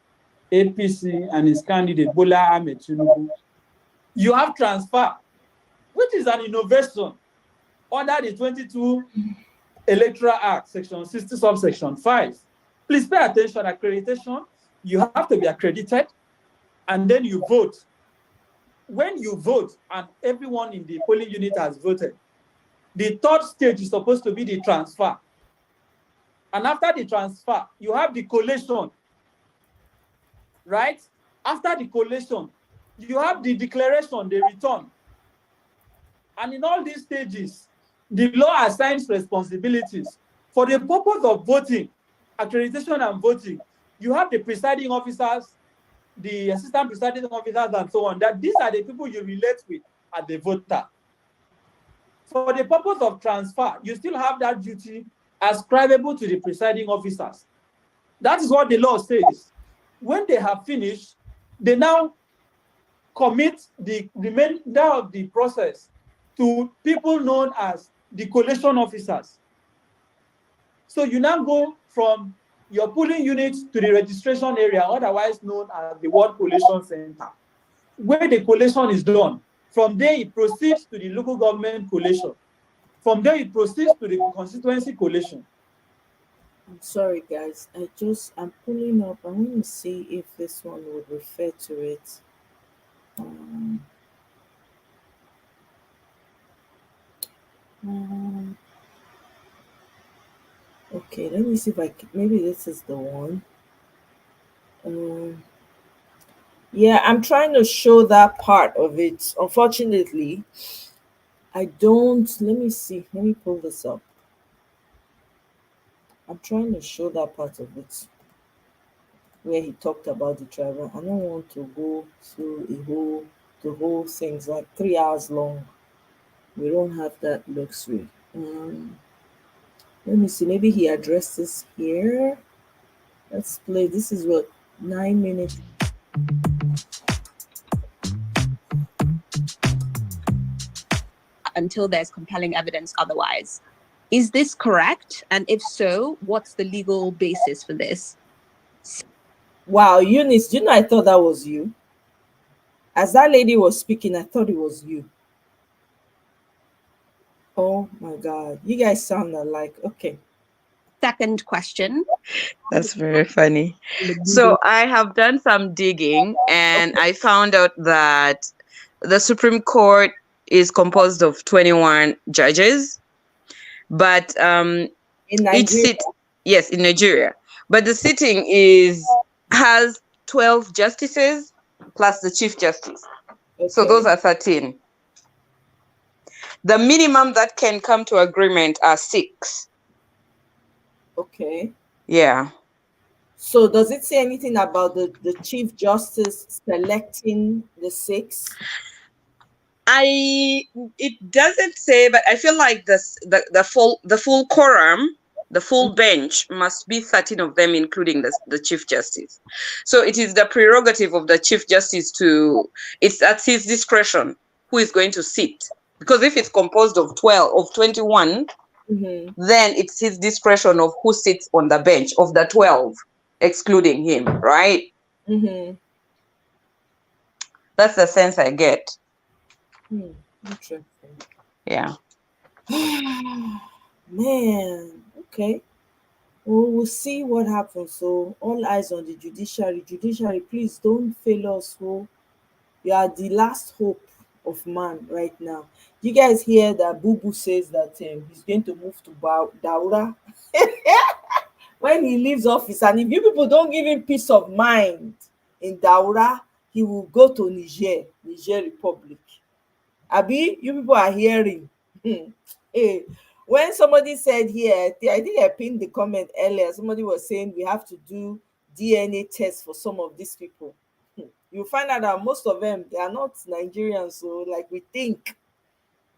S12: APC, and its candidate, Bola Ahmed Tinubu. You have transfer, which is an innovation under the 22 Electoral Act, Section 60, subsection 5. Please pay attention. Accreditation, you have to be accredited, and then you vote. When you vote, and everyone in the polling unit has voted, the third stage is supposed to be the transfer. And after the transfer, you have the collation, right? After the collation, you have the declaration, the return. And in all these stages, the law assigns responsibilities. For the purpose of voting, accreditation and voting, you have the presiding officers, the assistant presiding officers, and so on. That these are the people you relate with as the voter. For the purpose of transfer, you still have that duty ascribable to the presiding officers. That is what the law says. When they have finished, they now commit the remainder of the process to people known as the collation officers. So you now go from your polling unit to the registration area, otherwise known as the ward collation center, where the collation is done. From there, it proceeds to the local government collation. From there, it proceeds to the constituency collation.
S1: I'm sorry, guys. I'm pulling up. I want to see if this one would refer to it. Okay, let me see if I can. Maybe this is the one. Yeah, I'm trying to show that part of it. Unfortunately, I don't. Let me see. Let me pull this up. I'm trying to show that part of it where he talked about the tribal. I don't want to go through the whole thing's like 3 hours long. We don't have that luxury. Let me see. Maybe he addressed this here. Let's play. This is what 9 minutes.
S13: Until there's compelling evidence otherwise. Is this correct? And if so, what's the legal basis for this?
S1: Wow, Eunice, do you know I thought that was you? As that lady was speaking, I thought it was you. Oh my God. You guys sound alike. Okay.
S13: Second question.
S10: That's very funny. So I have done some digging and I found out that the Supreme Court is composed of 21 judges, but
S1: in Nigeria.
S10: Yes, in Nigeria. But the sitting has 12 justices plus the Chief Justice. Okay. So those are 13. The minimum that can come to agreement are 6.
S1: Okay.
S10: Yeah.
S1: So does it say anything about the Chief Justice selecting the 6?
S10: It doesn't say, but I feel like the full quorum, the full bench must be 13 of them, including the Chief Justice. So it is the prerogative of the Chief Justice it's at his discretion who is going to sit. Because if it's composed of 21, then it's his discretion of who sits on the bench of the 12, excluding him, right? That's the sense I get.
S1: Interesting.
S10: Yeah.
S1: Man, okay. Well, we'll see what happens. So all eyes on the judiciary. Judiciary, please don't fail us. Oh, you are the last hope of man right now. You guys hear that Bubu says that he's going to move to Daura when he leaves office, and if you people don't give him peace of mind in Daura, he will go to Niger Republic. Abi, you people are hearing. Hey, when somebody said here, I think I pinned the comment earlier, somebody was saying we have to do DNA tests for some of these people. You find out that most of them, they are not Nigerians, so like we think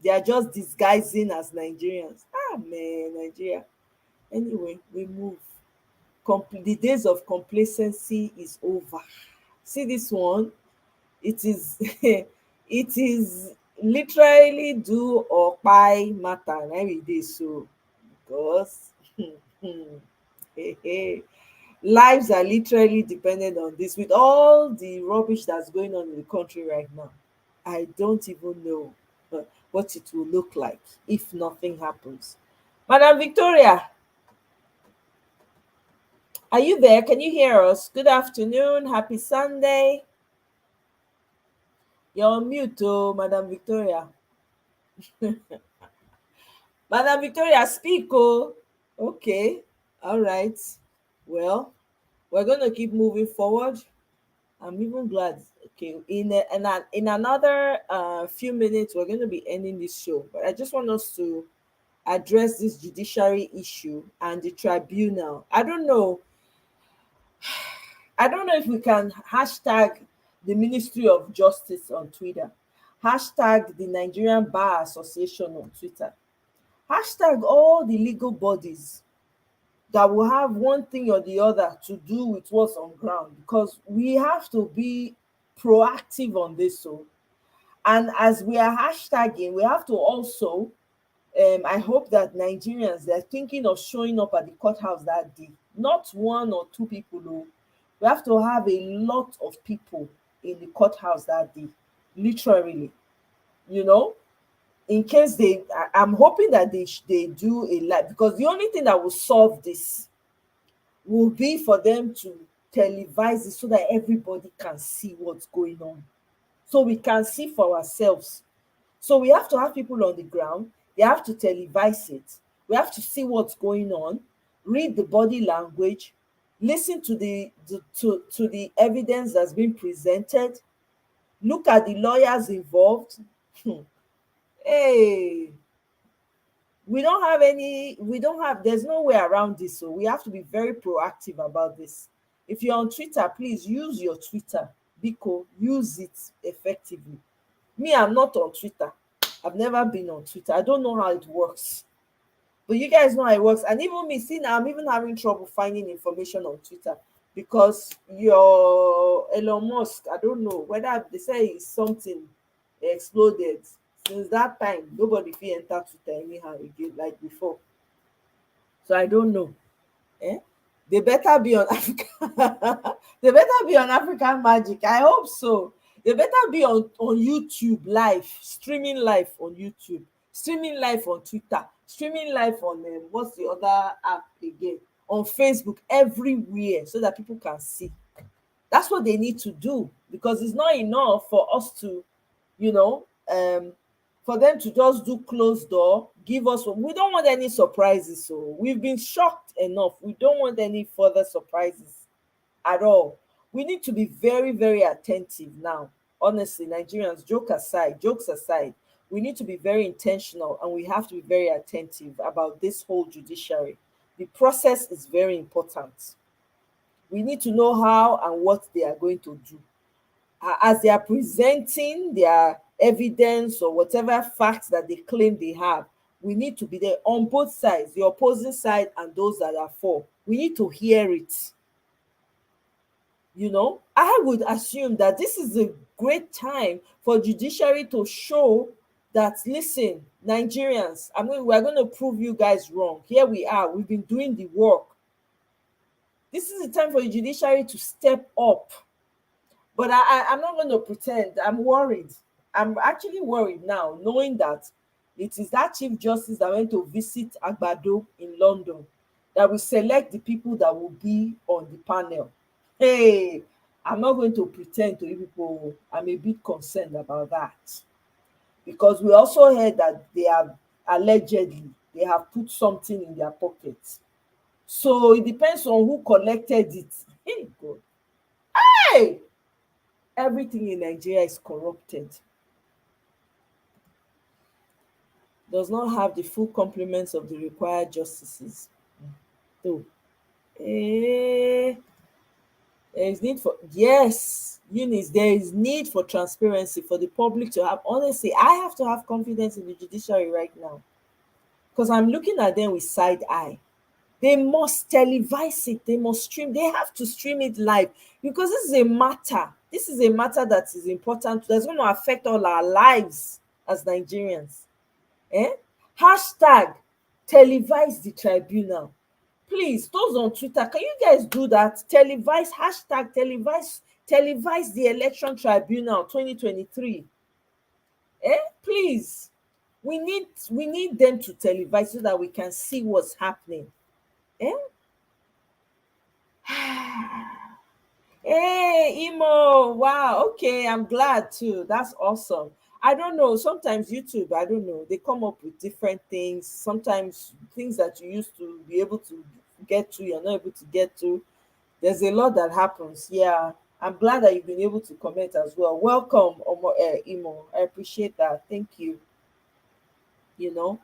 S1: they are just disguising as Nigerians. Ah man, Nigeria. Anyway, we move. The days of complacency is over. See this one? It is it is literally do or buy matter na we dey so, because lives are literally dependent on this. With all the rubbish that's going on in the country right now, I don't even know what it will look like if nothing happens. Madam Victoria, are you there? Can you hear us? Good afternoon. Happy Sunday. You're on mute, oh, Madam Victoria. Madam Victoria, speak, oh. Okay. All right. Well, we're going to keep moving forward. I'm even glad. Okay. In another few minutes, we're going to be ending this show. But I just want us to address this judiciary issue and the tribunal. I don't know. I don't know if we can hashtag the Ministry of Justice on Twitter, hashtag the Nigerian Bar Association on Twitter, hashtag all the legal bodies that will have one thing or the other to do with what's on ground, because we have to be proactive on this. So, and as we are hashtagging, we have to also I hope that Nigerians, they're thinking of showing up at the courthouse that day, not one or two people. No, we have to have a lot of people in the courthouse that day, literally. You know, in case I'm hoping that they do a live, because the only thing that will solve this will be for them to televise it so that everybody can see what's going on, so we can see for ourselves. So we have to have people on the ground. They have to televise it. We have to see what's going on, read the body language, listen to to the evidence that's been presented, look at the lawyers involved. Hey, there's no way around this. So we have to be very proactive about this. If you're on Twitter, please use your Twitter. Biko, use it effectively. Me, I'm not on Twitter. I've never been on Twitter. I don't know how it works. But you guys know how it works. And even me, see now, I'm even having trouble finding information on Twitter, because your Elon Musk, I don't know whether they say it's something exploded. Since that time, nobody fit enter Twitter anyhow again like before. So I don't know. Eh? They better be on Africa. They better be on African Magic. I hope so. They better be on YouTube live, streaming live on YouTube, streaming live on Twitter, streaming live on what's the other app again? On Facebook, everywhere, so that people can see. That's what they need to do, because it's not enough for us to, you know, for them to just do closed door, give us. We don't want any surprises. So we've been shocked enough. We don't want any further surprises at all. We need to be very, very attentive now. Honestly, Nigerians, jokes aside, we need to be very intentional, and we have to be very attentive about this whole judiciary. The process is very important. We need to know how and what they are going to do. As they are presenting their evidence or whatever facts that they claim they have, we need to be there on both sides, the opposing side and those that are for. We need to hear it. You know, I would assume that this is a great time for judiciary to show that, listen, Nigerians, we're going to prove you guys wrong. Here we are. We've been doing the work. This is the time for the judiciary to step up. But I'm not going to pretend. I'm worried. I'm actually worried now, knowing that it is that Chief Justice that went to visit Agbado in London that will select the people that will be on the panel. Hey, I'm not going to pretend to you people. I'm a bit concerned about that, because we also heard that they have allegedly they have put something in their pockets. So it depends on who collected it. Hey, God. Hey, everything in Nigeria is corrupted. Does not have the full complements of the required justices. So, eh, there is need for, yes, Eunice, there is need for transparency for the public to have. Honestly, I have to have confidence in the judiciary right now, because I'm looking at them with side eye. They must televise it, they must stream, they have to stream it live, because this is a matter. This is a matter that is important, that's going to affect all our lives as Nigerians. Eh? Hashtag televise the tribunal. Please, those on Twitter, can you guys do that? Televise, hashtag televise the election tribunal 2023. Please. We need them to televise so that we can see what's happening. Eh? Hey, Imo. Wow. Okay, I'm glad too. That's awesome. I don't know. Sometimes YouTube, I don't know, they come up with different things. Sometimes things that you used to be able to get to, you're not able to get to. There's a lot that happens. Yeah. I'm glad that you've been able to comment as well. Welcome, Imo. I appreciate that. Thank you. You know.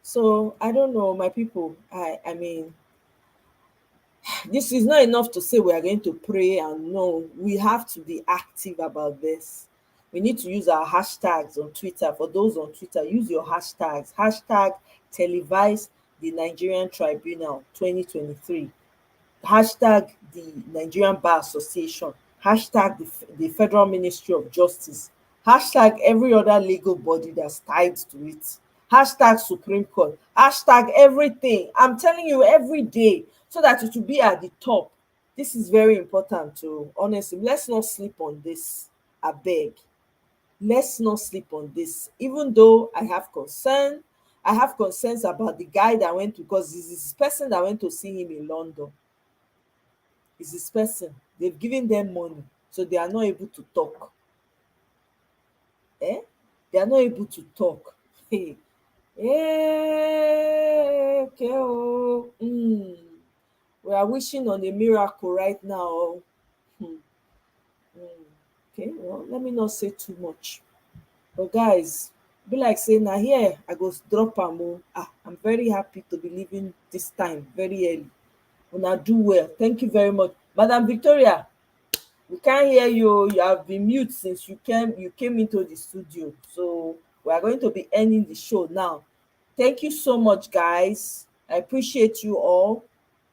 S1: So I don't know, my people. I mean, this is not enough to say we are going to pray, and no, we have to be active about this. We need to use our hashtags on Twitter. For those on Twitter, use your hashtags. Hashtag televise the Nigerian Tribunal 2023. Hashtag the Nigerian Bar Association. Hashtag the Federal Ministry of Justice. Hashtag every other legal body that's tied to it. Hashtag Supreme Court. Hashtag everything. I'm telling you, every day, so that it will be at the top. This is very important too. Honestly, let's not sleep on this. I beg. Let's not sleep on this. Even though I have concerns about the guy that went to, because this is this person that went to see him in London. Is this person. They've given them money, so they are not able to talk. They are not able to talk. Hey, okay. Oh. We are wishing on a miracle right now. Hmm. Okay, well, let me not say too much. But guys, be like saying, now here I go drop am. I'm very happy to be leaving this time very early. Una do well. Thank you very much. Madam Victoria, we can't hear you. You have been mute since you came into the studio. So we are going to be ending the show now. Thank you so much, guys. I appreciate you all.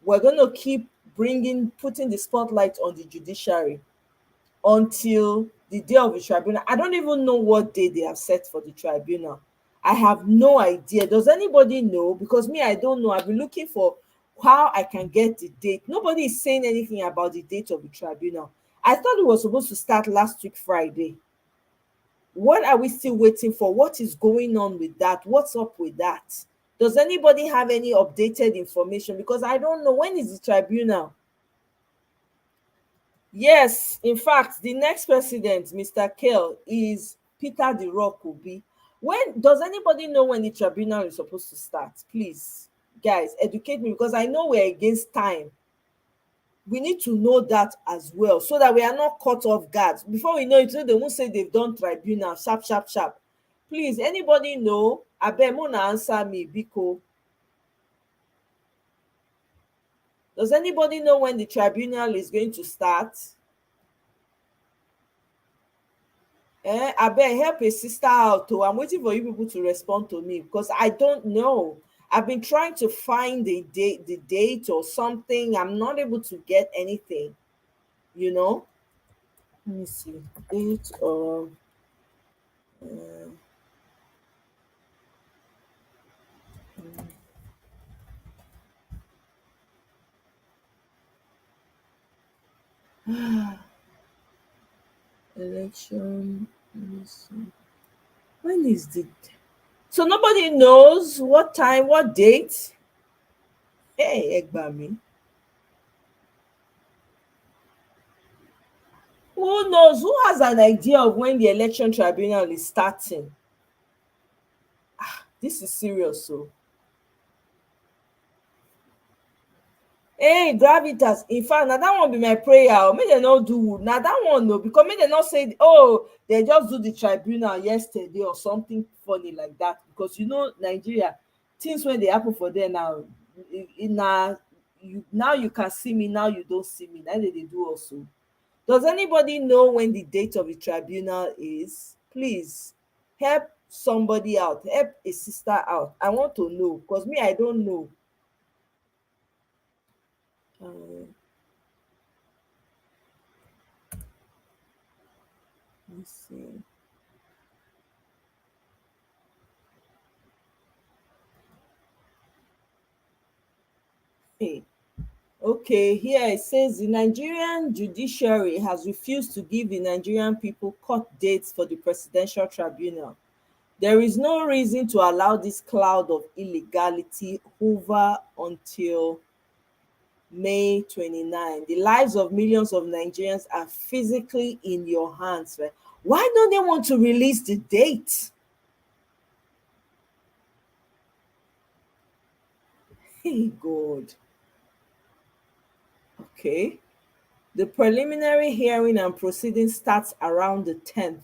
S1: We're going to keep putting the spotlight on the judiciary until the day of the tribunal. I don't even know what day they have set for the tribunal. I have no idea. Does anybody know? Because me, I don't know. I've been looking for how I can get the date. Nobody is saying anything about the date of the tribunal. I thought it was supposed to start last week, Friday. What are we still waiting for? What is going on with that? What's up with that? Does anybody have any updated information? Because I don't know. When is the tribunal? Yes, in fact, the next president, Mr. Kell, is Peter the Rock Obi. When does anybody know when the tribunal is supposed to start? Please, guys, educate me, because I know we're against time. We need to know that as well, so that we are not caught off guard. Before we know it, they won't say they've done tribunal, sharp, sharp, sharp. Please, anybody know? Abeg, Mona answer me, Biko. Does anybody know when the tribunal is going to start? Abeg, help a sister out. I'm waiting for you people to respond to me, because I don't know. I've been trying to find the date or something. I'm not able to get anything, you know. Let me see. Date of uh, Election. Let me see. When is the? So nobody knows what time, what date. Hey, Egbami. Who knows? Who has an idea of when the election tribunal is starting? This is serious, so. Hey, gravitas. In fact, now that one be my prayer. May they not do now that one no, because may they not say, oh, they just do the tribunal yesterday or something funny like that. Because you know, Nigeria, things when they happen for them now, now you can see me, now you don't see me. Now they do also. Does anybody know when the date of the tribunal is? Please help somebody out, help a sister out. I want to know because me, I don't know. Let's see. Hey. Okay, here it says the Nigerian Judiciary has refused to give the Nigerian people court dates for the Presidential Tribunal. There is no reason to allow this cloud of illegality hover until May 29. The lives of millions of Nigerians are physically in your hands. Right? Why don't they want to release the date? Hey, God. Okay. The preliminary hearing and proceeding starts around the 10th,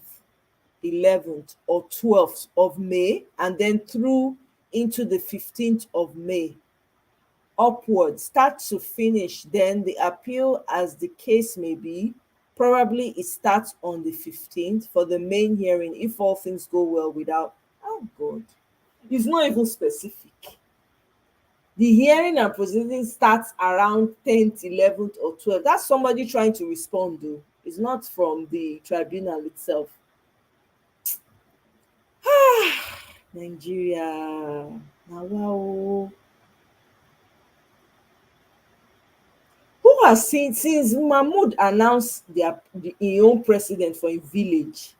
S1: 11th, or 12th of May, and then through into the 15th of May. Upward, start to finish, then the appeal, as the case may be. Probably it starts on the 15th for the main hearing if all things go well without. Oh, God. It's not even specific. The hearing and proceeding starts around 10th, 11th, or 12th. That's somebody trying to respond, though. It's not from the tribunal itself. Nigeria. Wow. Who has seen since Mahmoud announced his own president for a village?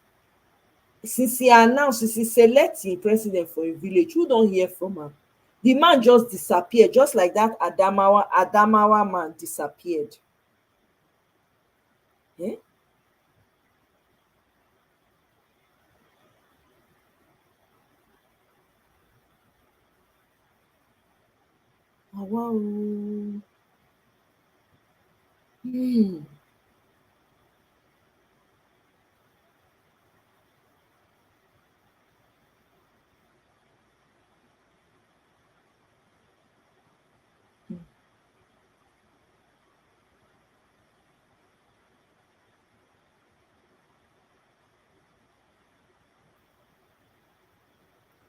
S1: Since he announced, since he select him president for a village, who don't hear from him? The man just disappeared, just like that Adamawa man disappeared. Eh? Wow.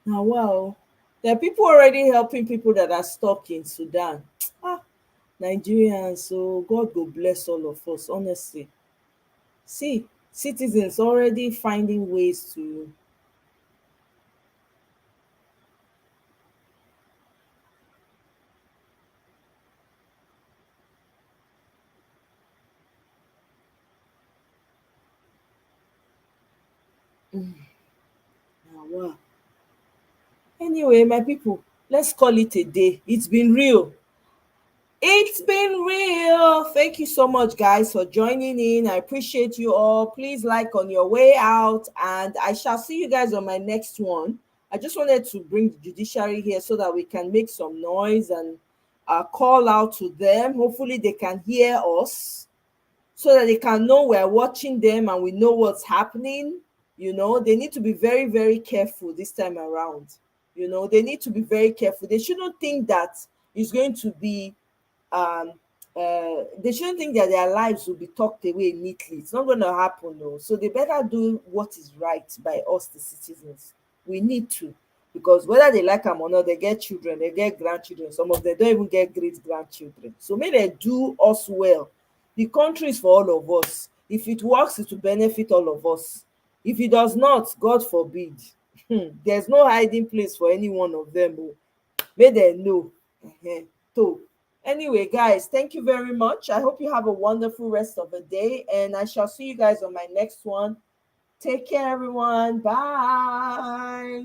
S1: Now, wow. There are people already helping people that are stuck in Sudan. Nigerians, so God go bless all of us, honestly. See, citizens already finding ways to. Now, wow. Anyway, my people, let's call it a day. It's been real. It's been real. Thank you so much, guys, for joining in. I appreciate you all. Please like on your way out, and I shall see you guys on my next one. I just wanted to bring the judiciary here so that we can make some noise and call out to them. Hopefully, they can hear us so that they can know we're watching them and we know what's happening. You know, they need to be very, very careful this time around. You know, they need to be very careful. They shouldn't think that it's going to be they shouldn't think that their lives will be tucked away neatly. It's not going to happen, though. So they better do what is right by us, the citizens. We need to, because whether they like them or not, they get children, they get grandchildren. Some of them don't even get great grandchildren. So may they do us well. The country is for all of us. If it works, it will benefit all of us. If it does not, God forbid, there's no hiding place for any one of them. May they know. So Anyway, guys, thank you very much. I hope you have a wonderful rest of the day, and I shall see you guys on my next one. Take care, everyone. Bye.